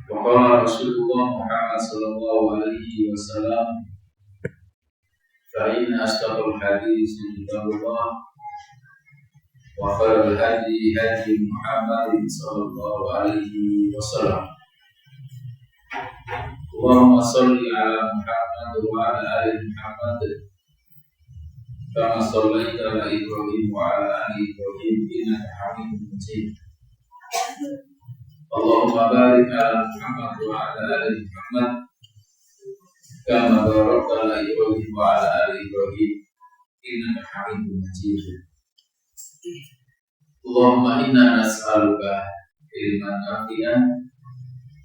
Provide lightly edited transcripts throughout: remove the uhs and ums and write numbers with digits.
Waqala Rasulullah Muhammad sallallahu alaihi wasallam, fa inna asdaqal hadits kitabullah wa khairal hadi hadi Muhammad sallallahu alaihi wasallam. Allahumma shalli ala Muhammad wa ala ali Muhammad kama shallaita ala Ibrahim wa ala ali Ibrahim innaka Hamidum Majid. Allahumma barik ala Muhammad wa ala ali Muhammad kama barakta ala Ibrahim wa ala ali Ibrahim innaka Hamidum Majid. Allahumma inna nas'aluka ilman nafi'an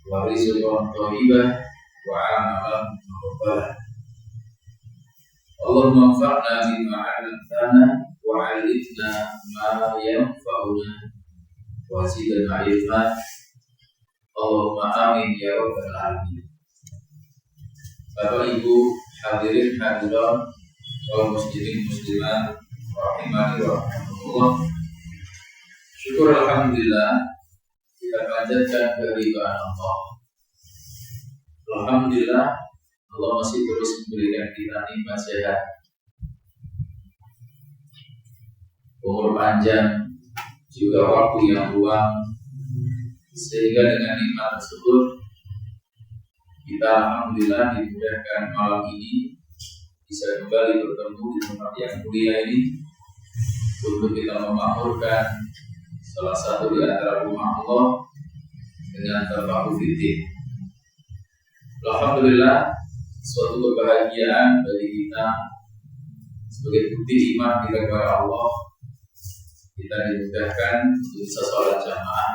wa rizqan thayyiban wa amalan mutaqabbalan. Allahumma anfa'na bima 'allamtana wa 'allimna ma yanfa'una wa zidna ilma. Allahumma amin ya rabbal alamin. Bapak Ibu hadirin hadirat kaum muslimin muslimat rahimani wa rahimakumullah. Syukur alhamdulillah kita panjatkan kehadiran Allah. Alhamdulillah Allah masih terus memberikan kita nikmat sehat, umur panjang, juga waktu yang luang, sehingga dengan nikmat tersebut kita alhamdulillah dimudahkan malam ini bisa kembali bertemu di tempat yang mulia ini untuk kita memakmurkan salah satu di antara rumah Allah dengan tafakuh fiddin. Alhamdulillah, suatu kebahagiaan bagi kita sebagai bukti iman kita kepada Allah. Kita dimudahkan untuk bisa sholat jamaah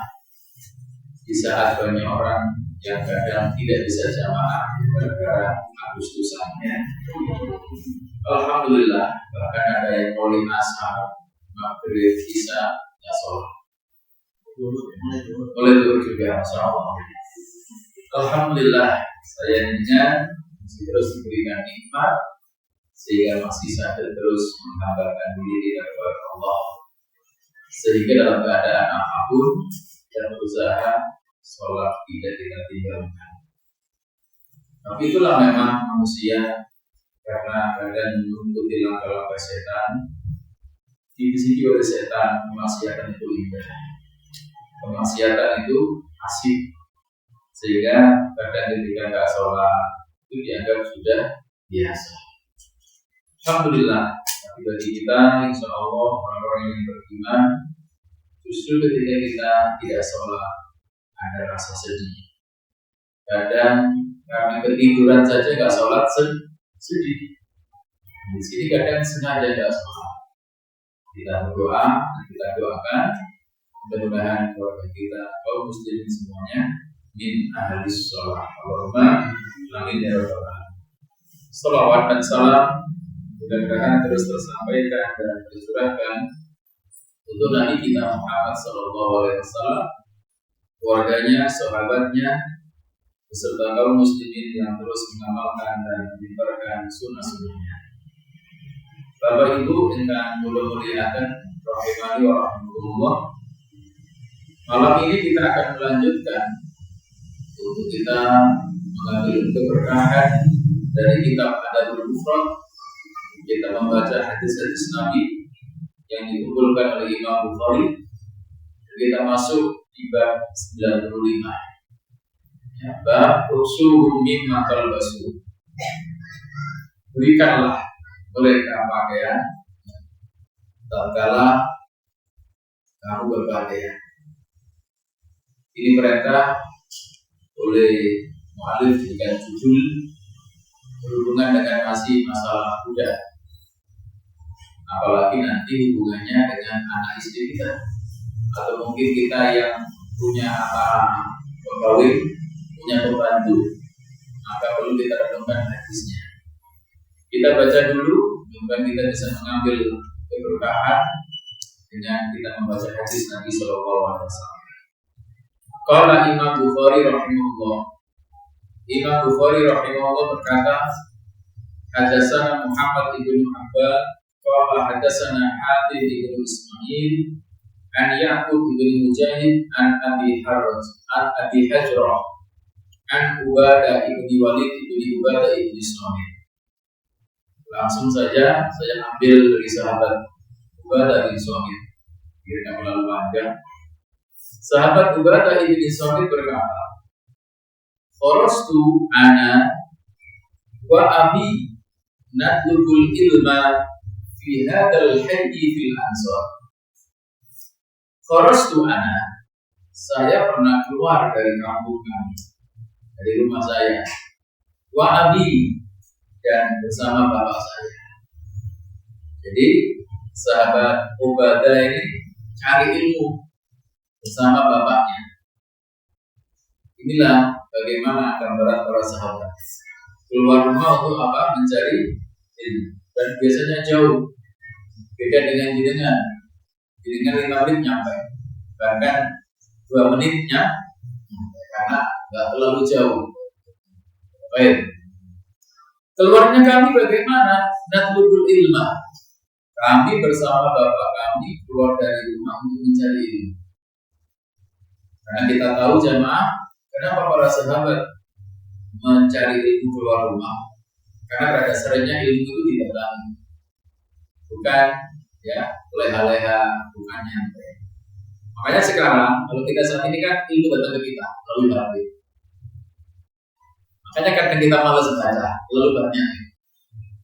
di saat banyak orang yang kadang tidak bisa jamaah gara-gara Agustusannya. Alhamdulillah, bahkan ada yang mulai ashar, maghrib, isya, ya sholat. Boleh dulu juga, Masya Allah. Alhamdulillah, saya dengan masih terus diberikan nikmat sehingga masih sadar terus menghambakan diri kepada Allah, sehingga dalam keadaan apapun dan berusaha sholat tidak kita tinggalkan. Tapi itulah memang manusia, karena kadang mengikuti langkah-langkah setan, dibisiki oleh setan. Kemaksiatan itu indah, kemaksiatan itu asik, sehingga kadang ketika nggak sholat itu dianggap sudah biasa. Alhamdulillah, tapi bagi kita insya Allah orang-orang yang beriman, justru ketika kita tidak sholat ada rasa sedih. Kadang karena ketiduran saja nggak sholat sedih. Di sini kadang sengaja nggak sholat. Kita berdoa, kita doakan mudah-mudahan keluarga kita, kaum muslimin semuanya min ahlis sholat. Allahumma amin ya rabbal alamin. Salawat dan salam mudah-mudahan terus tersampaikan dan tercurahkan untuk Nabi kita Muhammad sallallahu alaihi wasallam, keluarganya, sahabatnya, beserta kaum muslimin yang terus mengamalkan dan menyebarkan sunnah-sunnahnya. Bapak Ibu yang mulia-muliakan rahimani wa rahmatullah. Malam ini kita akan melanjutkan untuk kita mengambil keberkahan dari kitab Adabul Mufrad. Kita membaca hadis-hadis Nabi yang dikumpulkan oleh Imam Bukhari. Kita masuk di bab 95. Ya, bab usul mimma talbasu. Berikanlah mereka pakaian tatkala kamu berpakaian. Ini perintah oleh mu'alif dengan judul berhubungan dengan masih masalah budak, apalagi nanti hubungannya dengan anak istri kita, atau mungkin kita yang punya pegawai, punya pembantu, maka perlu kita renungkan hadisnya. Kita baca dulu, mudah-mudahan kita bisa mengambil keberkahan dengan kita membaca hadis Nabi Sallallahu Alaihi Wasallam. Qala Imam Bukhari rahimahullah. Imam Bukhari rahimahullah berkata, hadatsana Muhammad ibn Abbad, qala hadatsana Hatim ibn Ismail, an Ya'qub ibn Mujahid, an Abi Hajrah, an Ubadah ibni Walid ibni Ubadah ibni Samit. Langsung saja saya ambil dari sahabat Ubadah ibni Samit. Kira terlalu panjang. Sahabat Ubadah ibni Samit berkata, "Kharastu ana wa abi natlubul ilma fi hadzal hayyi fil ansar." Kharastu ana, saya pernah keluar dari kampung kami, dari rumah saya. Wa abi, dan bersama bapak saya. Jadi sahabat Ubadah ini cari ilmu bersama bapaknya. Inilah bagaimana gambaran para sahabat. Keluar rumah untuk apa? Mencari ilmu. Dan biasanya jauh. Beda dengan jenengan. Jenengan 5 menit nyampe. Bahkan 2 menitnya karena nggak terlalu jauh. Baik. Keluarnya kami bagaimana? Natlubul ilma. Kami bersama bapak kami keluar dari rumah untuk mencari ilmu. Karena kita tahu jamaah, kenapa para sahabat mencari ilmu keluar rumah? Karena pada dasarnya ilmu itu tidak dalam, bukan ya leha-leha, bukan nyantai. Makanya sekarang kalau kita saat ini kan ilmu datang ke kita lalu balik. Makanya kadang kita malas baca, lalu banyak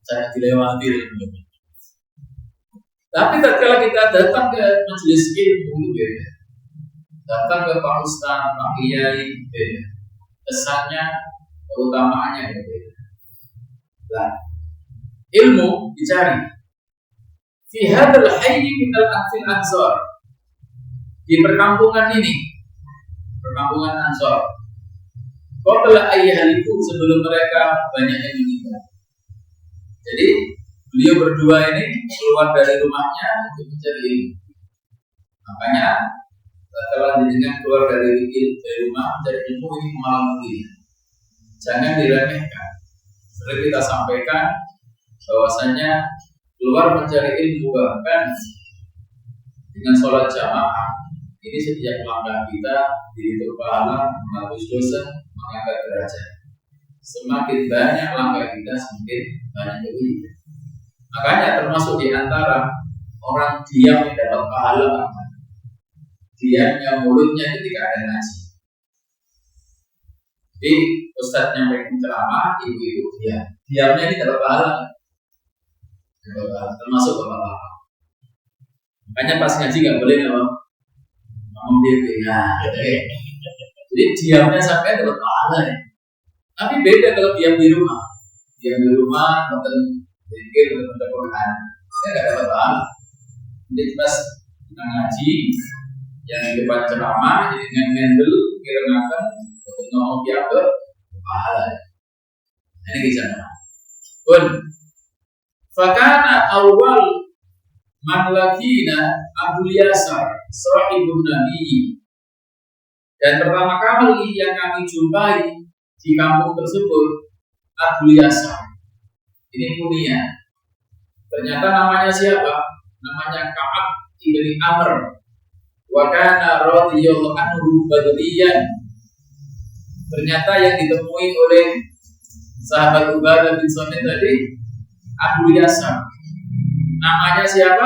saya dilewati ilmu. Tapi tatkala kita datang ke majelis ilmu itu beda. Datang ke Pak Ustaz, Pak Kiai beda. Kesannya, keutamaannya beda. Nah, ilmu dicari. Fi hadzal hayy min al-anfil ansar. Di perkampungan ini, perkampungan Ansar. Qabla ayyahaliku, sebelum mereka banyak yang meninggal. Jadi beliau berdua ini keluar dari rumahnya untuk mencari ilmu. Makanya setelah dengan keluar dari rumah mencari ilmu ini malam mulia. Jangan diremehkan. Seperti kita sampaikan bahwasanya keluar mencari ilmu bahkan dengan sholat jamaah ini setiap langkah kita dihitung pahala, menghapus dosa, mengangkat derajat. Semakin banyak langkah kita, semakin banyak kebaikan. Makanya termasuk di antara orang diam yang dapat pahala, diamnya mulutnya ketika ada ngaji. Jadi ustadznya yang ceramah, ibu-ibu diamnya ini dapat pahala, termasuk bapak-bapak. Makanya pas ngaji nggak boleh ngomong dia. Jadi diamnya sampai dapat pahala ya. Tapi beda kalau diam di rumah. Diam di rumah, nonton zikir, nonton Quran, ya nggak dapat pahala. Jadi pas kita ngaji, yang di depan ceramah, jadi dengan mendel, kira-kira untuk ngomong biasa, pahala. Ini kisahnya. Pun, fakana awal Mahlakina Abu Yasar Sahibun Nabi. Dan pertama kali yang kami jumpai di kampung tersebut Abu Yasar. Ini kunia. Ternyata namanya siapa? Namanya Ka'ab ibni Amr. Wa kana radhiyallahu anhu badriyan. Ternyata yang ditemui oleh sahabat Ubadah bin Samit tadi Abu Yasar. Namanya siapa?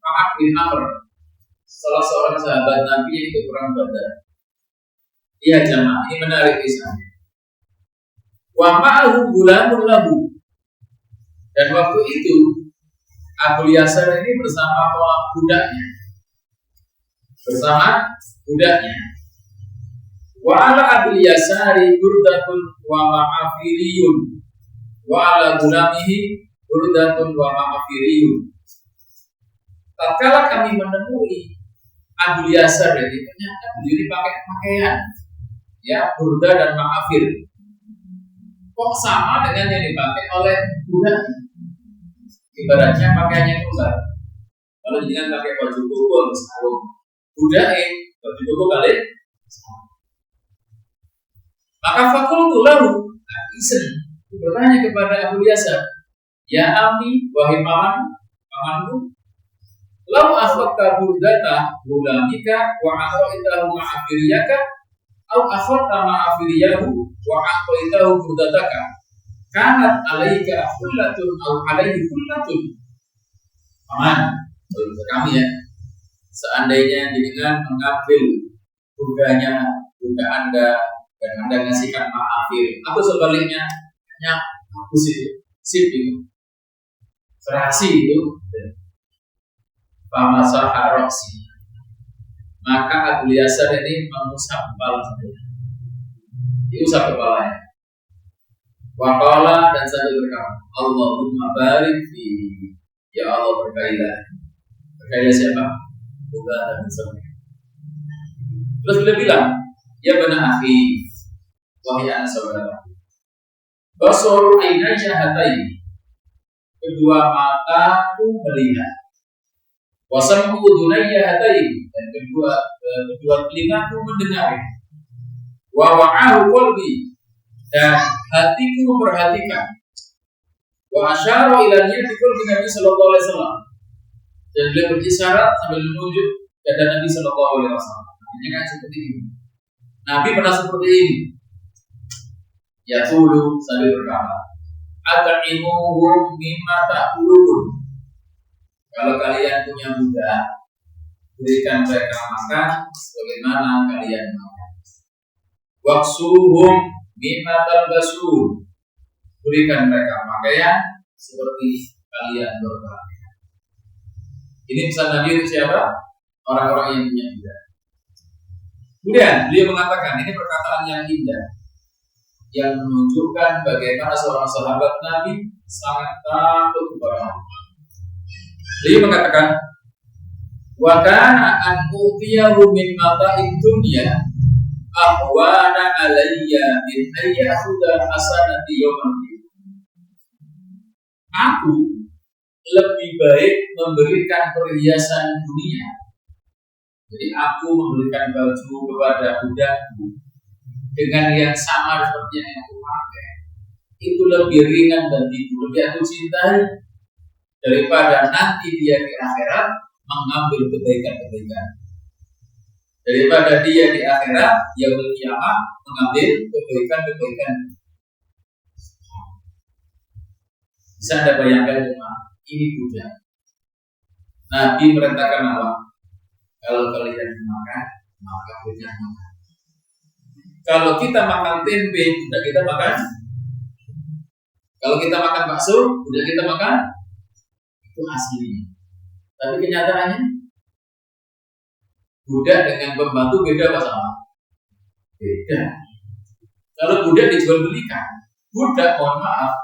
Ka'ab bin Amr, salah seorang sahabat Nabi yang ikut perang Badar. Iya jamaah, ini menarik kisahnya. Wa ma'ahu gulamun lahu. Dan waktu itu Abu Yasar ini bersama budaknya. Wa ala Abu Yasari burdatun wa ma'afiriyun. Wa ala gulamihi burdatun wa ma'afiriyun. Tatkala kami menemui Abu Yasar ini, ternyata beliau ini pakai pakaian ya burda dan ma'afir. Kok sama dengan yang dipakai oleh budak? Ibaratnya pakaiannya tunggal. Kalau jangan pakai baju koko sarung, budak baju koko balik. Maka fakultu lahu, isen bertanya kepada Abu Yasar, ya ami, wahai pamanku, lau akhadta burdata gulamika wa akhadtahu ma'afiriyaka au akhadta ma'afiriyahu wa aqaitahu budataka kanat alaika hullatun au alaihi hullatun. Aman, menurut kami ya, seandainya dengan mengambil buddha Anda dan Anda ngasihkan ma'afir, atau sebaliknya hanya hapus itu, sip itu, serasi itu, famasaha roksi, maka Abu Yasar ini mengusap kepala saya, diusap kepalanya. Waqala, dan saya berkata, Allahumma barik fi, ya Allah berkailah siapa? Buddha dan Nabi. Terus beliau bilang, ya bani akhi, wahai anak saudara, basur ainai syahadaini, kedua mataku melihat, wasam'u udunayya hadaini, dan kedua telingaku mendengar, wa wa'ahu qalbi, dan hatiku memperhatikan, wa asyara ila niyyati qalbi Nabi sallallahu alaihi wasallam, dan beliau berisyarat sambil menunjuk dada Nabi sallallahu alaihi wasallam. Ini kan seperti ini. Nabi pernah seperti ini. Ya qulu, sambil berkata, at'imuhum mimma ta'kulun. Kalau kalian punya budak, berikan mereka makan sebagaimana kalian makan. Waksuhum mimma talbasun. Berikan mereka pakaian seperti kalian berpakaian. Ini pesan Nabi untuk siapa? Orang-orang yang punya budak. Kemudian beliau mengatakan, ini perkataan yang indah, yang menunjukkan bagaimana seorang sahabat Nabi sangat takut kepada Allah. Beliau mengatakan, wa kana an utiyahu min mata'id dunya ahwana alayya min ayyahuda hasanati yawmal qiyamah. Aku lebih baik memberikan perhiasan dunia. Jadi aku memberikan baju kepada budakku dengan yang sama seperti yang aku pakai, itu lebih ringan bagiku, lebih aku cintai daripada nanti dia di akhirat mengambil kebaikan-kebaikan, daripada dia di akhirat yaumul qiyamah mengambil kebaikan-kebaikan. Bisa Anda bayangkan cuma ini budak. Nabi merintahkan apa? Kalau kalian makan, maka budak makan. Kalau kita makan tempe, budak kita makan. Kalau kita makan bakso, budak kita makan. Itu aslinya. Tapi kenyataannya, budak dengan pembantu beda apa sama? Beda. Kalau budak dijual belikan, budak mohon maaf,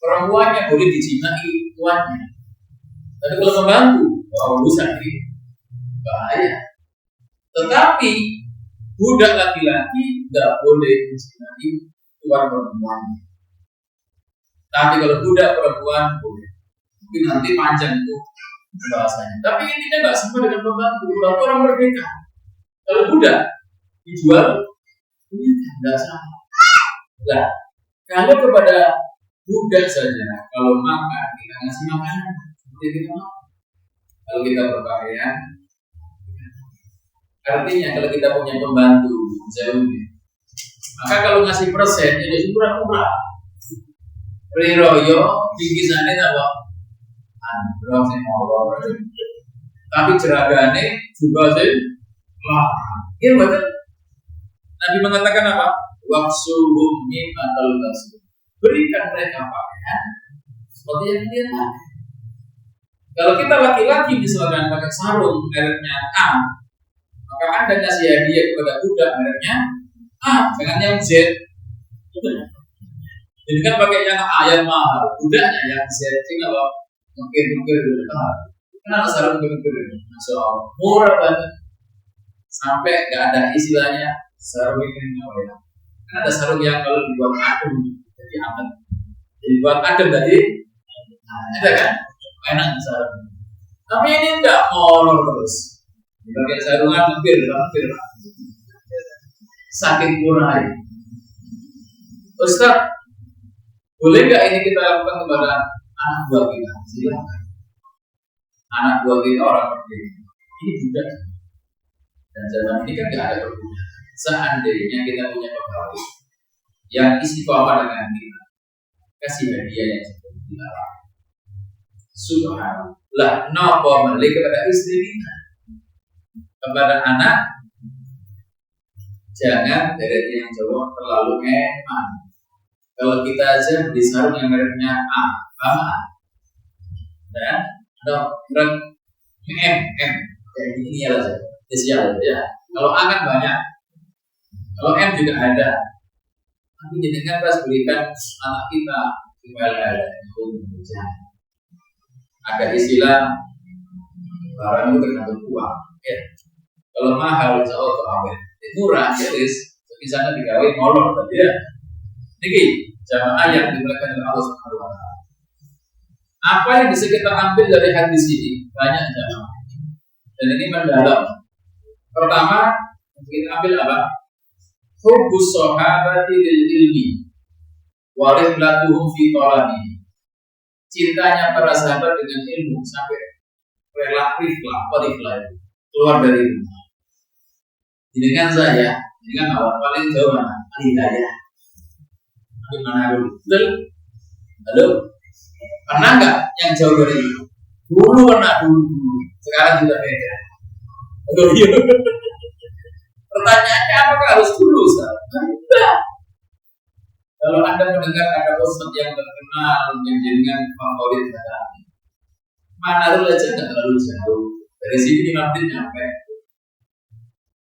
perempuannya boleh dijinai tuannya. Tapi kalau pembantu, urusan ini bahaya. Tetapi budak laki-laki tidak boleh dijinai tuan perempuannya. Tapi kalau budak perempuan boleh. Mungkin nanti panjang itu bahasanya. Tapi intinya nggak sama dengan pembantu. Pembantu orang merdeka. Kalau budak dijual, ini tidak sama. Nah, kalau kepada budak saja, kalau makan kita ngasih makanan seperti kita makan. Kalau kita berpakaian, artinya kalau kita punya pembantu jauh, maka kalau ngasih persen jadi murah-murah. Riroyo bingkisannya apa? Andro sing molor. Tapi jeragane juga sih lah. Iya betul. Nabi mengatakan apa? Waksuhum mimma talbasun. Berikan mereka pakaian seperti yang dia pakai. Kalau kita laki-laki misalkan pakai sarung mereknya A, maka Anda kasih hadiah kepada budak mereknya A, jangan yang Z. Jadi kan pakai yang A yang mahal, budaknya yang Z. Tinggal apa? Mungkin dulu. Kenapa sarung mungkin? Masya Allah, murah banget. Sampai nggak ada istilahnya sarung ini apa ya? Kan ada sarung yang kalau dibuat adem jadi aman. Jadi buat adem tadi, ada kan? Enak sarung. Tapi ini enggak molor terus. Dipakai sarungan hampir. Saking murah. Ustaz, boleh nggak ini kita lakukan kepada anak buah kita? Silakan. Anak buah kita orang merdeka. Ini budak. Dan zaman ini kan nggak ada perbudakan. seandainya kita punya pegawai yang istiqomah dengan kita, kasih hadiah yang seperti kita. Subhanallah, nopo balik kepada istri kita, kepada anak, jangan dari yang Jawa terlalu eman. Kalau kita aja beli sarung yang mereknya A, dan merek M, jadi ini aja, spesial ya. Kalau A kan banyak, kalau M juga ada. Tapi jadikan pas belikan anak kita ada istilah barang itu tergantung uang. Ya. Kalau mahal, insya Allah awet. Murah, ya di sana digawe molor, tapi ya. Niki jamaah yang dimuliakan oleh Allah Subhanahu Wa Taala. Apa yang bisa kita ambil dari hadis ini? Banyak jamaah. Dan ini mendalam. Pertama, kita ambil apa? Hubbus sahabati lil ilmi wa rihlatuhum fi talabi. Cintanya para sahabat dengan ilmu sampai rela keluar dari rumah. Dengan saya, dengan awal paling jauh mana? Hidayah. Di mana dulu? Betul? Halo? Pernah nggak yang jauh dari itu? Dulu pernah dulu. Sekarang juga beda. Aduh, iya. Pertanyaannya apakah harus dulu, Ustaz? Tidak. Kalau Anda mendengar ada ustaz yang terkenal yang dengan favorit hati, mana dulu aja nggak terlalu jauh. Dari sini 5 menit nyampe.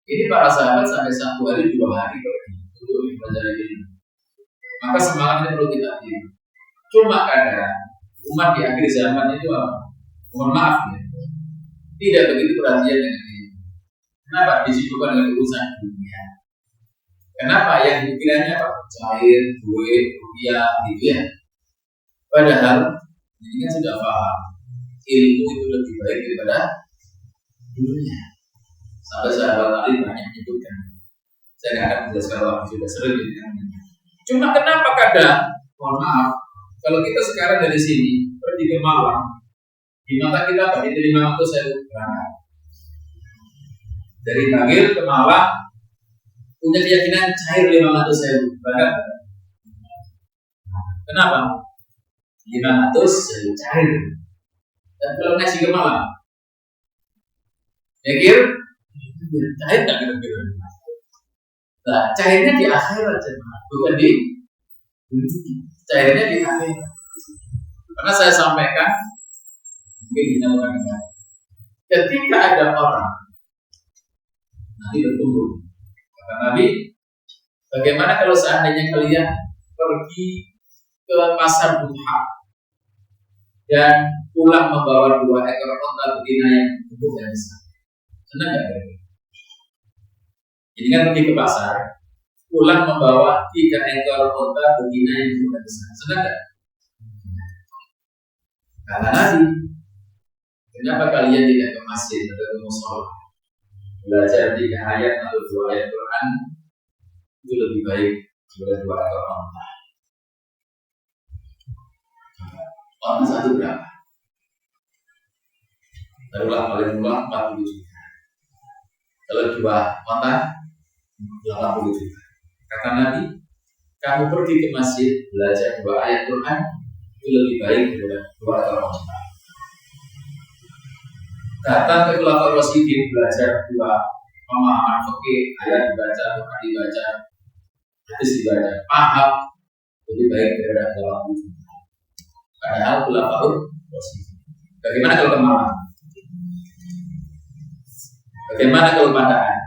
Ini para sahabat sampai 1 hari 2 hari untuk belajar ini. Maka semangatnya perlu kita pilih. Cuma kadang umat di akhir zaman itu mohon maaf ya, tidak begitu perhatian dengan ini. Kenapa? Disibukkan dengan urusan dunia. Kenapa? Yang dikiranya apa? Cair, duit, rupiah, gitu ya. Padahal ini kan sudah paham ilmu itu lebih baik daripada dunia. Sampai sahabat Ali banyak menyebutkan. Saya nggak akan menjelaskan waktu sudah sering dengan. Cuma kenapa kadang, mohon maaf, kalau kita sekarang dari sini pergi ke Malang, di mata kita apa? Itu 500 saya berangkat. Dari Bangil ke Malang punya keyakinan cair 500 saya berangkat. Kenapa? 500 saya cair. Dan kalau ngasih ke Malang, pikir cair tak kira-kira. Nah, cairnya di akhirat, bukan di cairnya di akhirat. Karena saya sampaikan, mungkin kita bukan dengar. Ketika ada orang nanti bertumbuh, kata Nabi, bagaimana kalau seandainya kalian pergi ke pasar Duha dan pulang membawa 2 ekor onta betina yang tumbuh dan besar? Senang nggak? Ini kan pergi ke pasar, pulang membawa 3 ekor onta betina yang tumbuh dan besar. Senang nggak? Kata Nabi, kenapa kalian tidak ke masjid atau ke mushola belajar 3 ayat atau 2 ayat Quran? Itu lebih baik daripada 2 ekor onta. Onta satu berapa? Taruhlah paling murah 40 juta. Kalau 2 onta 80 juta. Kata Nabi, kamu pergi ke masjid belajar 2 ayat Quran itu lebih baik daripada 2 ekor onta. Datang ke Khulafaur Rasyidin belajar 2 pemahaman fikih, ayat dibaca, Quran dibaca, hadis dibaca, paham lebih baik daripada 80 juta. Padahal Khulafaur Rasyidin. Bagaimana kalau kemarin? Bagaimana kalau Pandaan?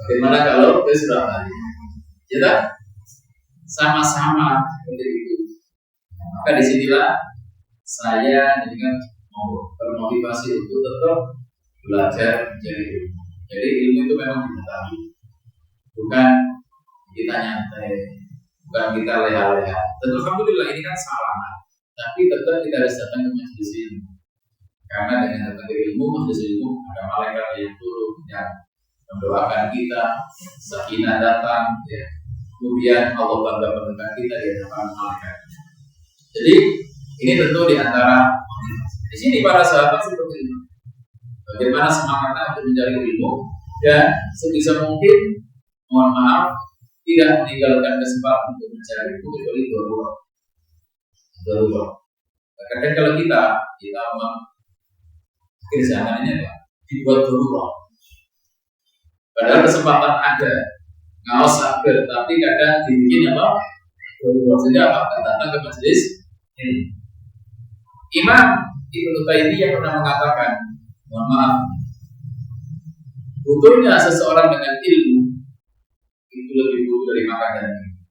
Bagaimana kalau ke Surabaya? Ya, sama-sama seperti itu. Maka disinilah saya jadikan termotivasi untuk tetap belajar menjadi ilmu. Jadi ilmu itu memang diketahui, bukan kita nyantai, bukan kita leha-leha. Tentu alhamdulillah ini kan salah, tapi tetap kita harus datang ke majelis ilmu. Karena dengan datang ke ilmu, majelis ilmu ada malaikat yang turun dan mendoakan kita, sakinah datang, ya. Kemudian Allah bangga mendengar kita di hadapan malaikat. Jadi ini tentu di antara di sini para sahabat seperti ini. Bagaimana semangatnya untuk mencari ilmu? dan sebisa mungkin mohon maaf tidak meninggalkan kesempatan untuk mencari itu kecuali darurat. Kadang kalau kita memang akhir zaman ini apa? Dibuat darurat. Padahal kesempatan ada, ngawas sabar, tapi kadang dibikin apa? Darurat saja apa? Datang ke majelis ini. Imam Ibnu Taimiyah pernah mengatakan, mohon maaf, butuhnya seseorang dengan ilmu itu lebih butuh dari makan dan minum.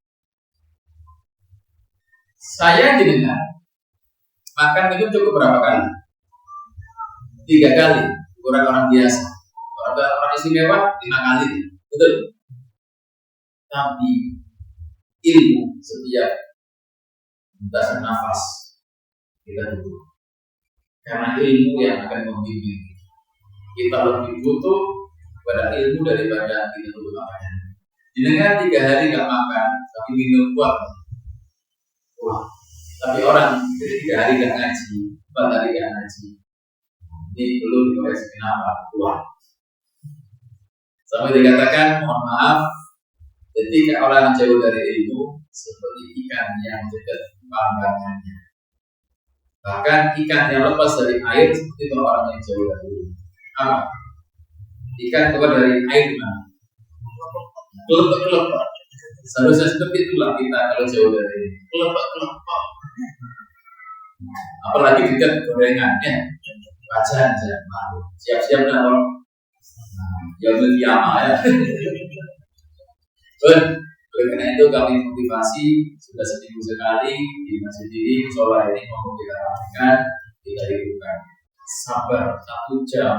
Saya didengar makan minum cukup berapa kali? 3 kali. Orang biasa. Orang istimewa 5 kali. Betul. Tapi ilmu setiap dasar nafas kita butuh. Karena ilmu yang akan membimbing kita lebih butuh pada ilmu daripada kita butuh makanan. Dengan 3 hari nggak makan, tapi minum kuat. Wah, tapi orang jadi 3 hari nggak ngaji, 4 hari nggak ngaji. Ini belum dikoreksi kenapa? Kuat. Sampai dikatakan, mohon maaf, ketika orang jauh dari ilmu, seperti ikan yang dekat pandangannya. Bahkan ikan yang lepas dari air seperti orang yang jauh dari ilmu. Apa? Ikan keluar dari air mana? Kelepek. Seharusnya seperti itulah kita kalau jauh dari kelepek. Apalagi dekat gorengannya, bacaan saja malu. Siap-siap dah orang. Yang berkiamah ya. Oleh karena itu kami motivasi sudah seminggu sekali di masjid ini, musola ini mau kita rapikan, kita hidupkan. Sabar 1 jam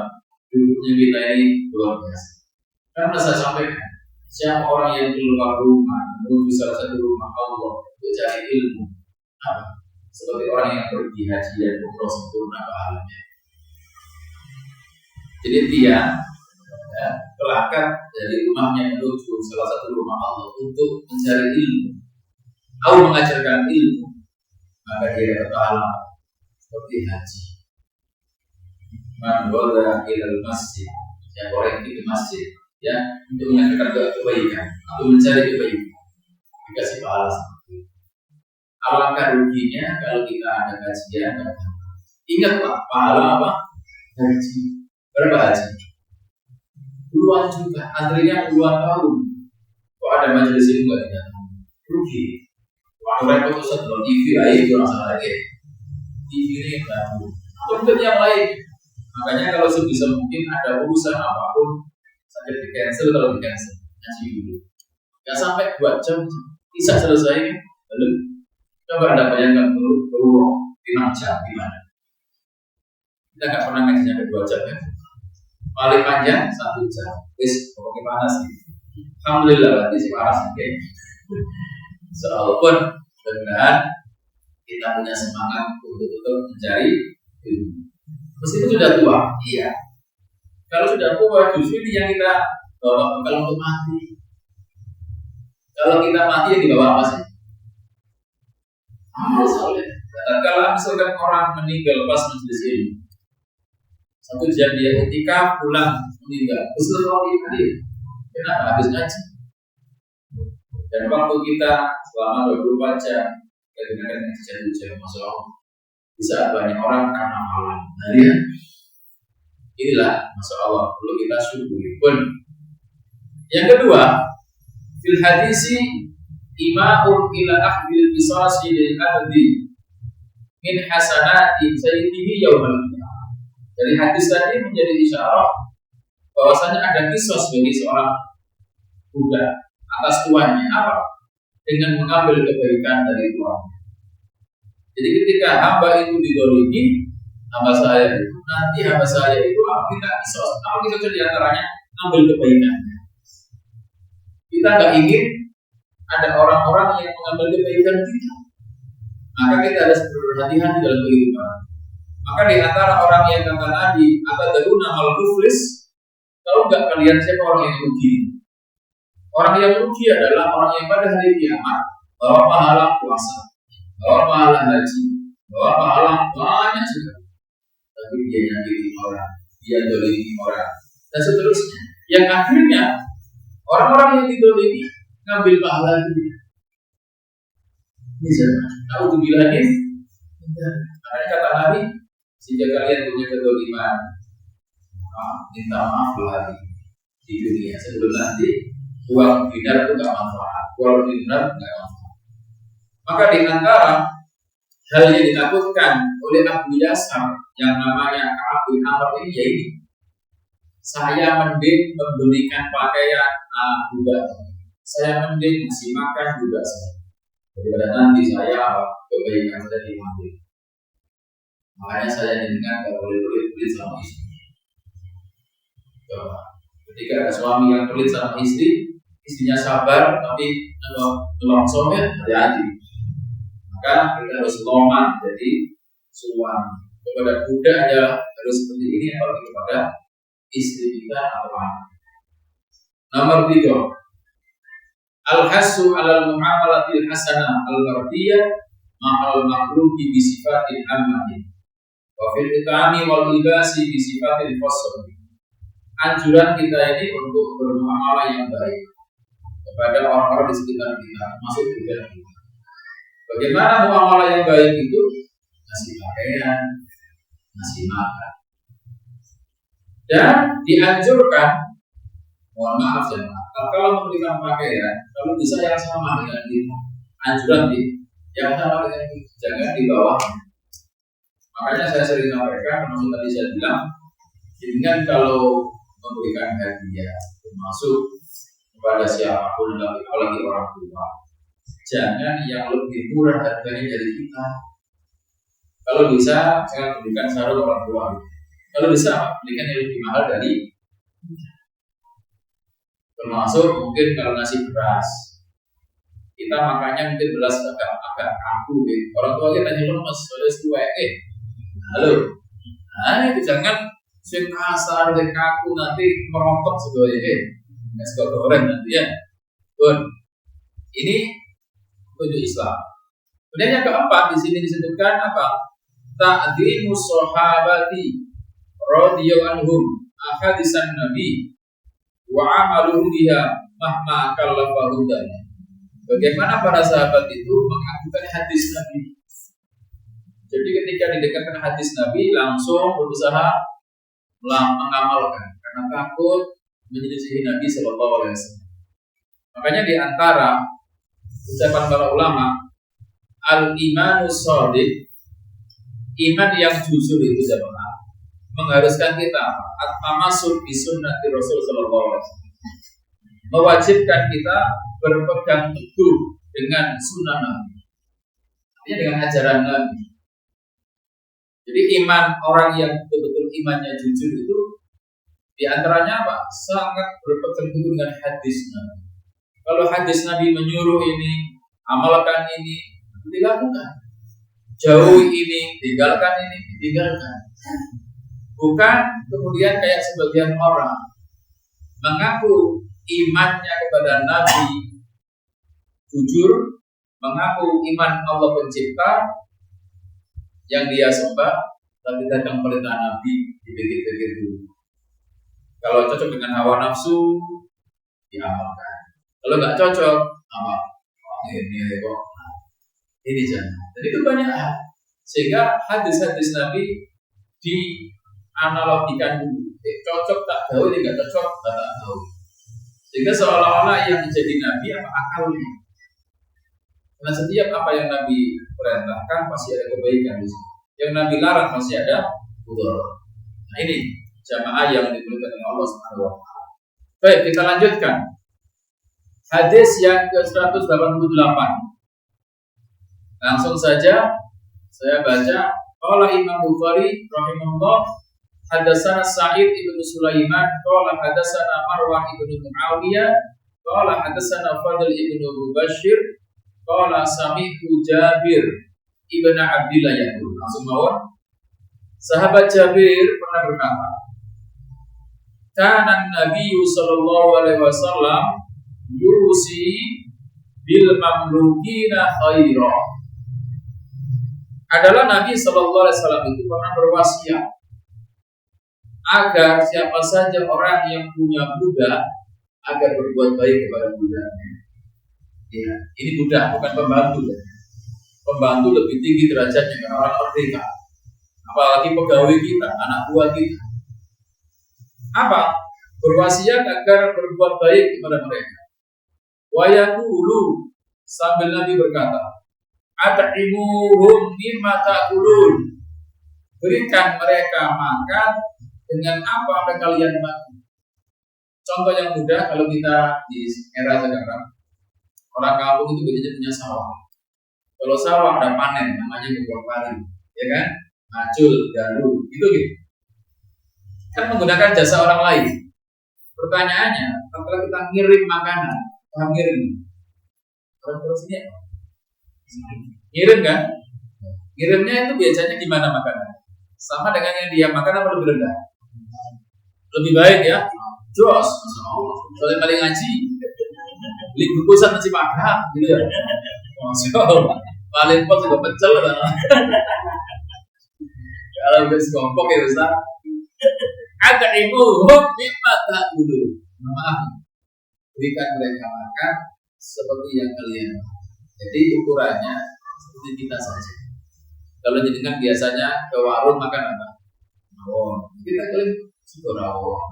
duduknya kita ini luar biasa. Karena saya sampaikan, siapa orang yang keluar rumah menuju salah satu rumah Allah untuk cari ilmu, seperti orang yang pergi haji dan umroh sempurna pahalanya. Jadi dia berangkat dari rumahnya menuju salah satu rumah Allah untuk mencari ilmu atau mengajarkan ilmu, maka dia dapat pahala seperti haji. Man wada ilal masjid, yang orang di masjid, ya, untuk mengajarkan kebaikan atau mencari kebaikan, dikasih pahala seperti itu. Alangkah ruginya kalau kita ada kajian, ingatlah pahala apa? Haji. Berapa haji? Puluhan juta, antrinya puluhan tahun. Kok ada majelis itu nggak datang? Rugi. Waktu repot tuh satu TV aja itu rasa lagi. TV ini nggak tahu. Untuk yang lain, makanya kalau sebisa mungkin ada urusan apapun, sampai di cancel kalau di cancel, ngaji dulu. Nggak sampai 2 jam bisa selesai, belum. Coba Anda bayangkan dulu 5 jam gimana? Kita nggak pernah ngaji sampai 2 jam ya. Paling panjang 1 jam. Wis, pokoknya panas sih. Alhamdulillah berarti sih panas oke. Walaupun mudah-mudahan kita punya semangat untuk mencari ilmu. Meskipun sudah tua, iya. Kalau sudah tua, justru ini yang kita bawa bekal untuk mati. Kalau kita mati, yang dibawa apa sih? Amal soleh. Dan kalau misalkan orang meninggal pas majelis ilmu, 1 jam dia ketika pulang meninggal, usul tadi, kenapa habis ngaji? Dan waktu kita selama 24 jam, kita dengarkan ngaji 1 jam, masya Allah, bisa banyak orang karena amalan. Nah, lihat, inilah masya Allah, perlu kita syukuri pun. Yang kedua, fil hadisi ima'un ila akhdil qisasi lil abdi min hasanati sayyidihi yaumal qiyamah. Dari hadis tadi menjadi isyarat bahwasanya ada kisos bagi seorang budak atas tuannya apa? Dengan mengambil kebaikan dari tuannya. Jadi ketika hamba itu didolimi, hamba saya itu nanti hamba saya itu minta kisos. Apa kisos di antaranya? Ambil kebaikannya. Kita nggak ingin ada orang-orang yang mengambil kebaikan kita. Maka kita harus berhati-hati dalam kehidupan. Maka di antara orang yang kata Nabi, atadruna mal muflis, tahu nggak kalian siapa orang yang rugi? Orang yang rugi adalah orang yang pada hari kiamat bawa pahala puasa, bawa pahala haji, bawa pahala banyak sekali. Tapi dia nyakiti orang, dia dolimi orang, dan seterusnya. Yang akhirnya orang-orang yang dizalimi ngambil pahala itu. Bisa. Aku bilangin, karena kata Nabi, jika kalian punya kezaliman, minta maaf lagi di dunia sebelum nanti uang dinar itu nggak manfaat, uang dinar nggak manfaat. Maka di antara hal yang ditakutkan oleh Abu Yasar yang namanya Abu Amr ini yaitu saya mending membelikan pakaian Abu Bakar, saya mending ngasih makan juga saya daripada nanti saya kebaikan saya diambil. Makanya saya dengan nggak boleh pelit sama istri. Coba, ketika ada suami yang pelit sama istri, istrinya sabar tapi langsung ya hati-hati. Maka kita harus lomah jadi suami. Kepada budak aja harus seperti ini, apalagi kepada istri kita atau anak. Nomor 3, al-hasu alal muamalatil hasanah al-mardiyah ma'al makhluki bisifatin ammatin wa fil itami wal libasi bisifatin fasl. Anjuran kita ini untuk bermuamalah yang baik kepada orang-orang di sekitar kita, termasuk juga kita. Bagaimana muamalah yang baik itu? Ngasih pakaian, ngasih makan. Dan dianjurkan, mohon maaf ya, kalau memberikan pakaian, kalau bisa yang sama dengan kita, anjuran yang sama dengan kita, jangan di bawah. Makanya saya sering sampaikan, maksud tadi saya bilang, dengan kalau memberikan hadiah, termasuk kepada siapapun, apalagi orang tua, jangan yang lebih murah harganya dari kita. Kalau bisa, saya berikan sarung orang tua. Kalau bisa, berikan yang lebih mahal dari kita. Termasuk mungkin kalau ngasih beras, kita makannya mungkin beras agak kaku gitu. Orang tua kita hanya lemes, terus tua halo. Nah itu jangan sing kasar, sing kaku nanti merontok sebenarnya. Nggak suka goreng nanti ya. Pun ini petunjuk Islam. Kemudian yang keempat di sini disebutkan apa? Ta'dzimus sahabati radhiyallahu anhum ahadisan Nabi wa amaluhum biha mahma kallafahum. Bagaimana para sahabat itu mengagungkan hadis Nabi. Jadi ketika didengarkan hadis Nabi langsung berusaha mengamalkan karena takut menyelisihi Nabi Sallallahu Alaihi Wasallam. Makanya di antara ucapan para ulama, al-imanus shadiq, iman yang jujur itu jamaah, mengharuskan kita at-tamassuk bi sunnati Rasul Sallallahu Alaihi Wasallam, mewajibkan kita berpegang teguh dengan sunnah Nabi, artinya dengan ajaran Nabi. Jadi iman orang yang betul-betul imannya jujur itu di antaranya apa? Sangat berpegang teguh dengan hadis Nabi. Kalau hadis Nabi menyuruh ini, amalkan ini, dilakukan. Jauhi ini, tinggalkan ini, ditinggalkan. Bukan kemudian kayak sebagian orang mengaku imannya kepada Nabi jujur, mengaku iman Allah pencipta yang dia sembah, tapi datang perintah Nabi dipikir-pikir dulu. Kalau cocok dengan hawa nafsu, diamalkan. Kalau nggak cocok, apa? Ini kok. Ini jangan. Dan itu banyak hal. Sehingga hadis-hadis Nabi dianalogikan dulu. Cocok tak tahu, ini nggak cocok tak tahu. Sehingga seolah-olah yang menjadi Nabi apa akalnya. Karena setiap apa yang Nabi perintahkan pasti ada kebaikan di situ. Yang Nabi larang pasti ada mudarat. Nah ini jamaah yang diperintahkan oleh Allah Subhanahu wa taala. Baik, kita lanjutkan. Hadis yang ke-188. Langsung saja saya baca. Qala Imam Bukhari rahimahullah, hadatsana Sa'id ibn Sulaiman qala hadatsana Marwan ibn Muawiyah qala hadatsana Fadl ibn Mubashshir qala sami'tu Jabir ibn Abdillah yaqul. Langsung mawon. Sahabat Jabir pernah berkata, kana Nabi sallallahu alaihi wasallam yusi bil mamlukina khaira. Adalah Nabi sallallahu alaihi wasallam itu pernah berwasiat agar siapa saja orang yang punya budak agar berbuat baik kepada budaknya. Ya, ini budak bukan pembantu. Pembantu lebih tinggi derajatnya karena orang merdeka. Apalagi pegawai kita, anak buah kita. Apa? Berwasiat agar berbuat baik kepada mereka. Wa yaqulu, sambil Nabi berkata, at'imuhum mimma ta'kulun. Berikan mereka makan dengan apa yang kalian makan. Contoh yang mudah kalau kita di era sekarang, orang kampung itu biasanya punya sawah. Kalau sawah ada panen, namanya beberapa kali, ya kan? Macul, garu, gitu. Kan menggunakan jasa orang lain. Pertanyaannya, kalau kita ngirim makanan, ngirim, terus ini apa? Ngirim kan? Ngirimnya itu biasanya gimana makanan? Sama dengan yang dia makan apa lebih rendah? Lebih baik ya? Jos, soalnya paling ngaji, beli bungkusan nasi padang, gitu ya. Paling pol juga pecel kan? Kalau udah sekompok ya Ustaz. Ada ibu, mimma ta'kulu. Maaf, berikan mereka makan seperti yang kalian. Jadi ukurannya seperti kita saja. Kalau jenengan biasanya ke warung makan apa? Rawon. Kita kalian suka rawon.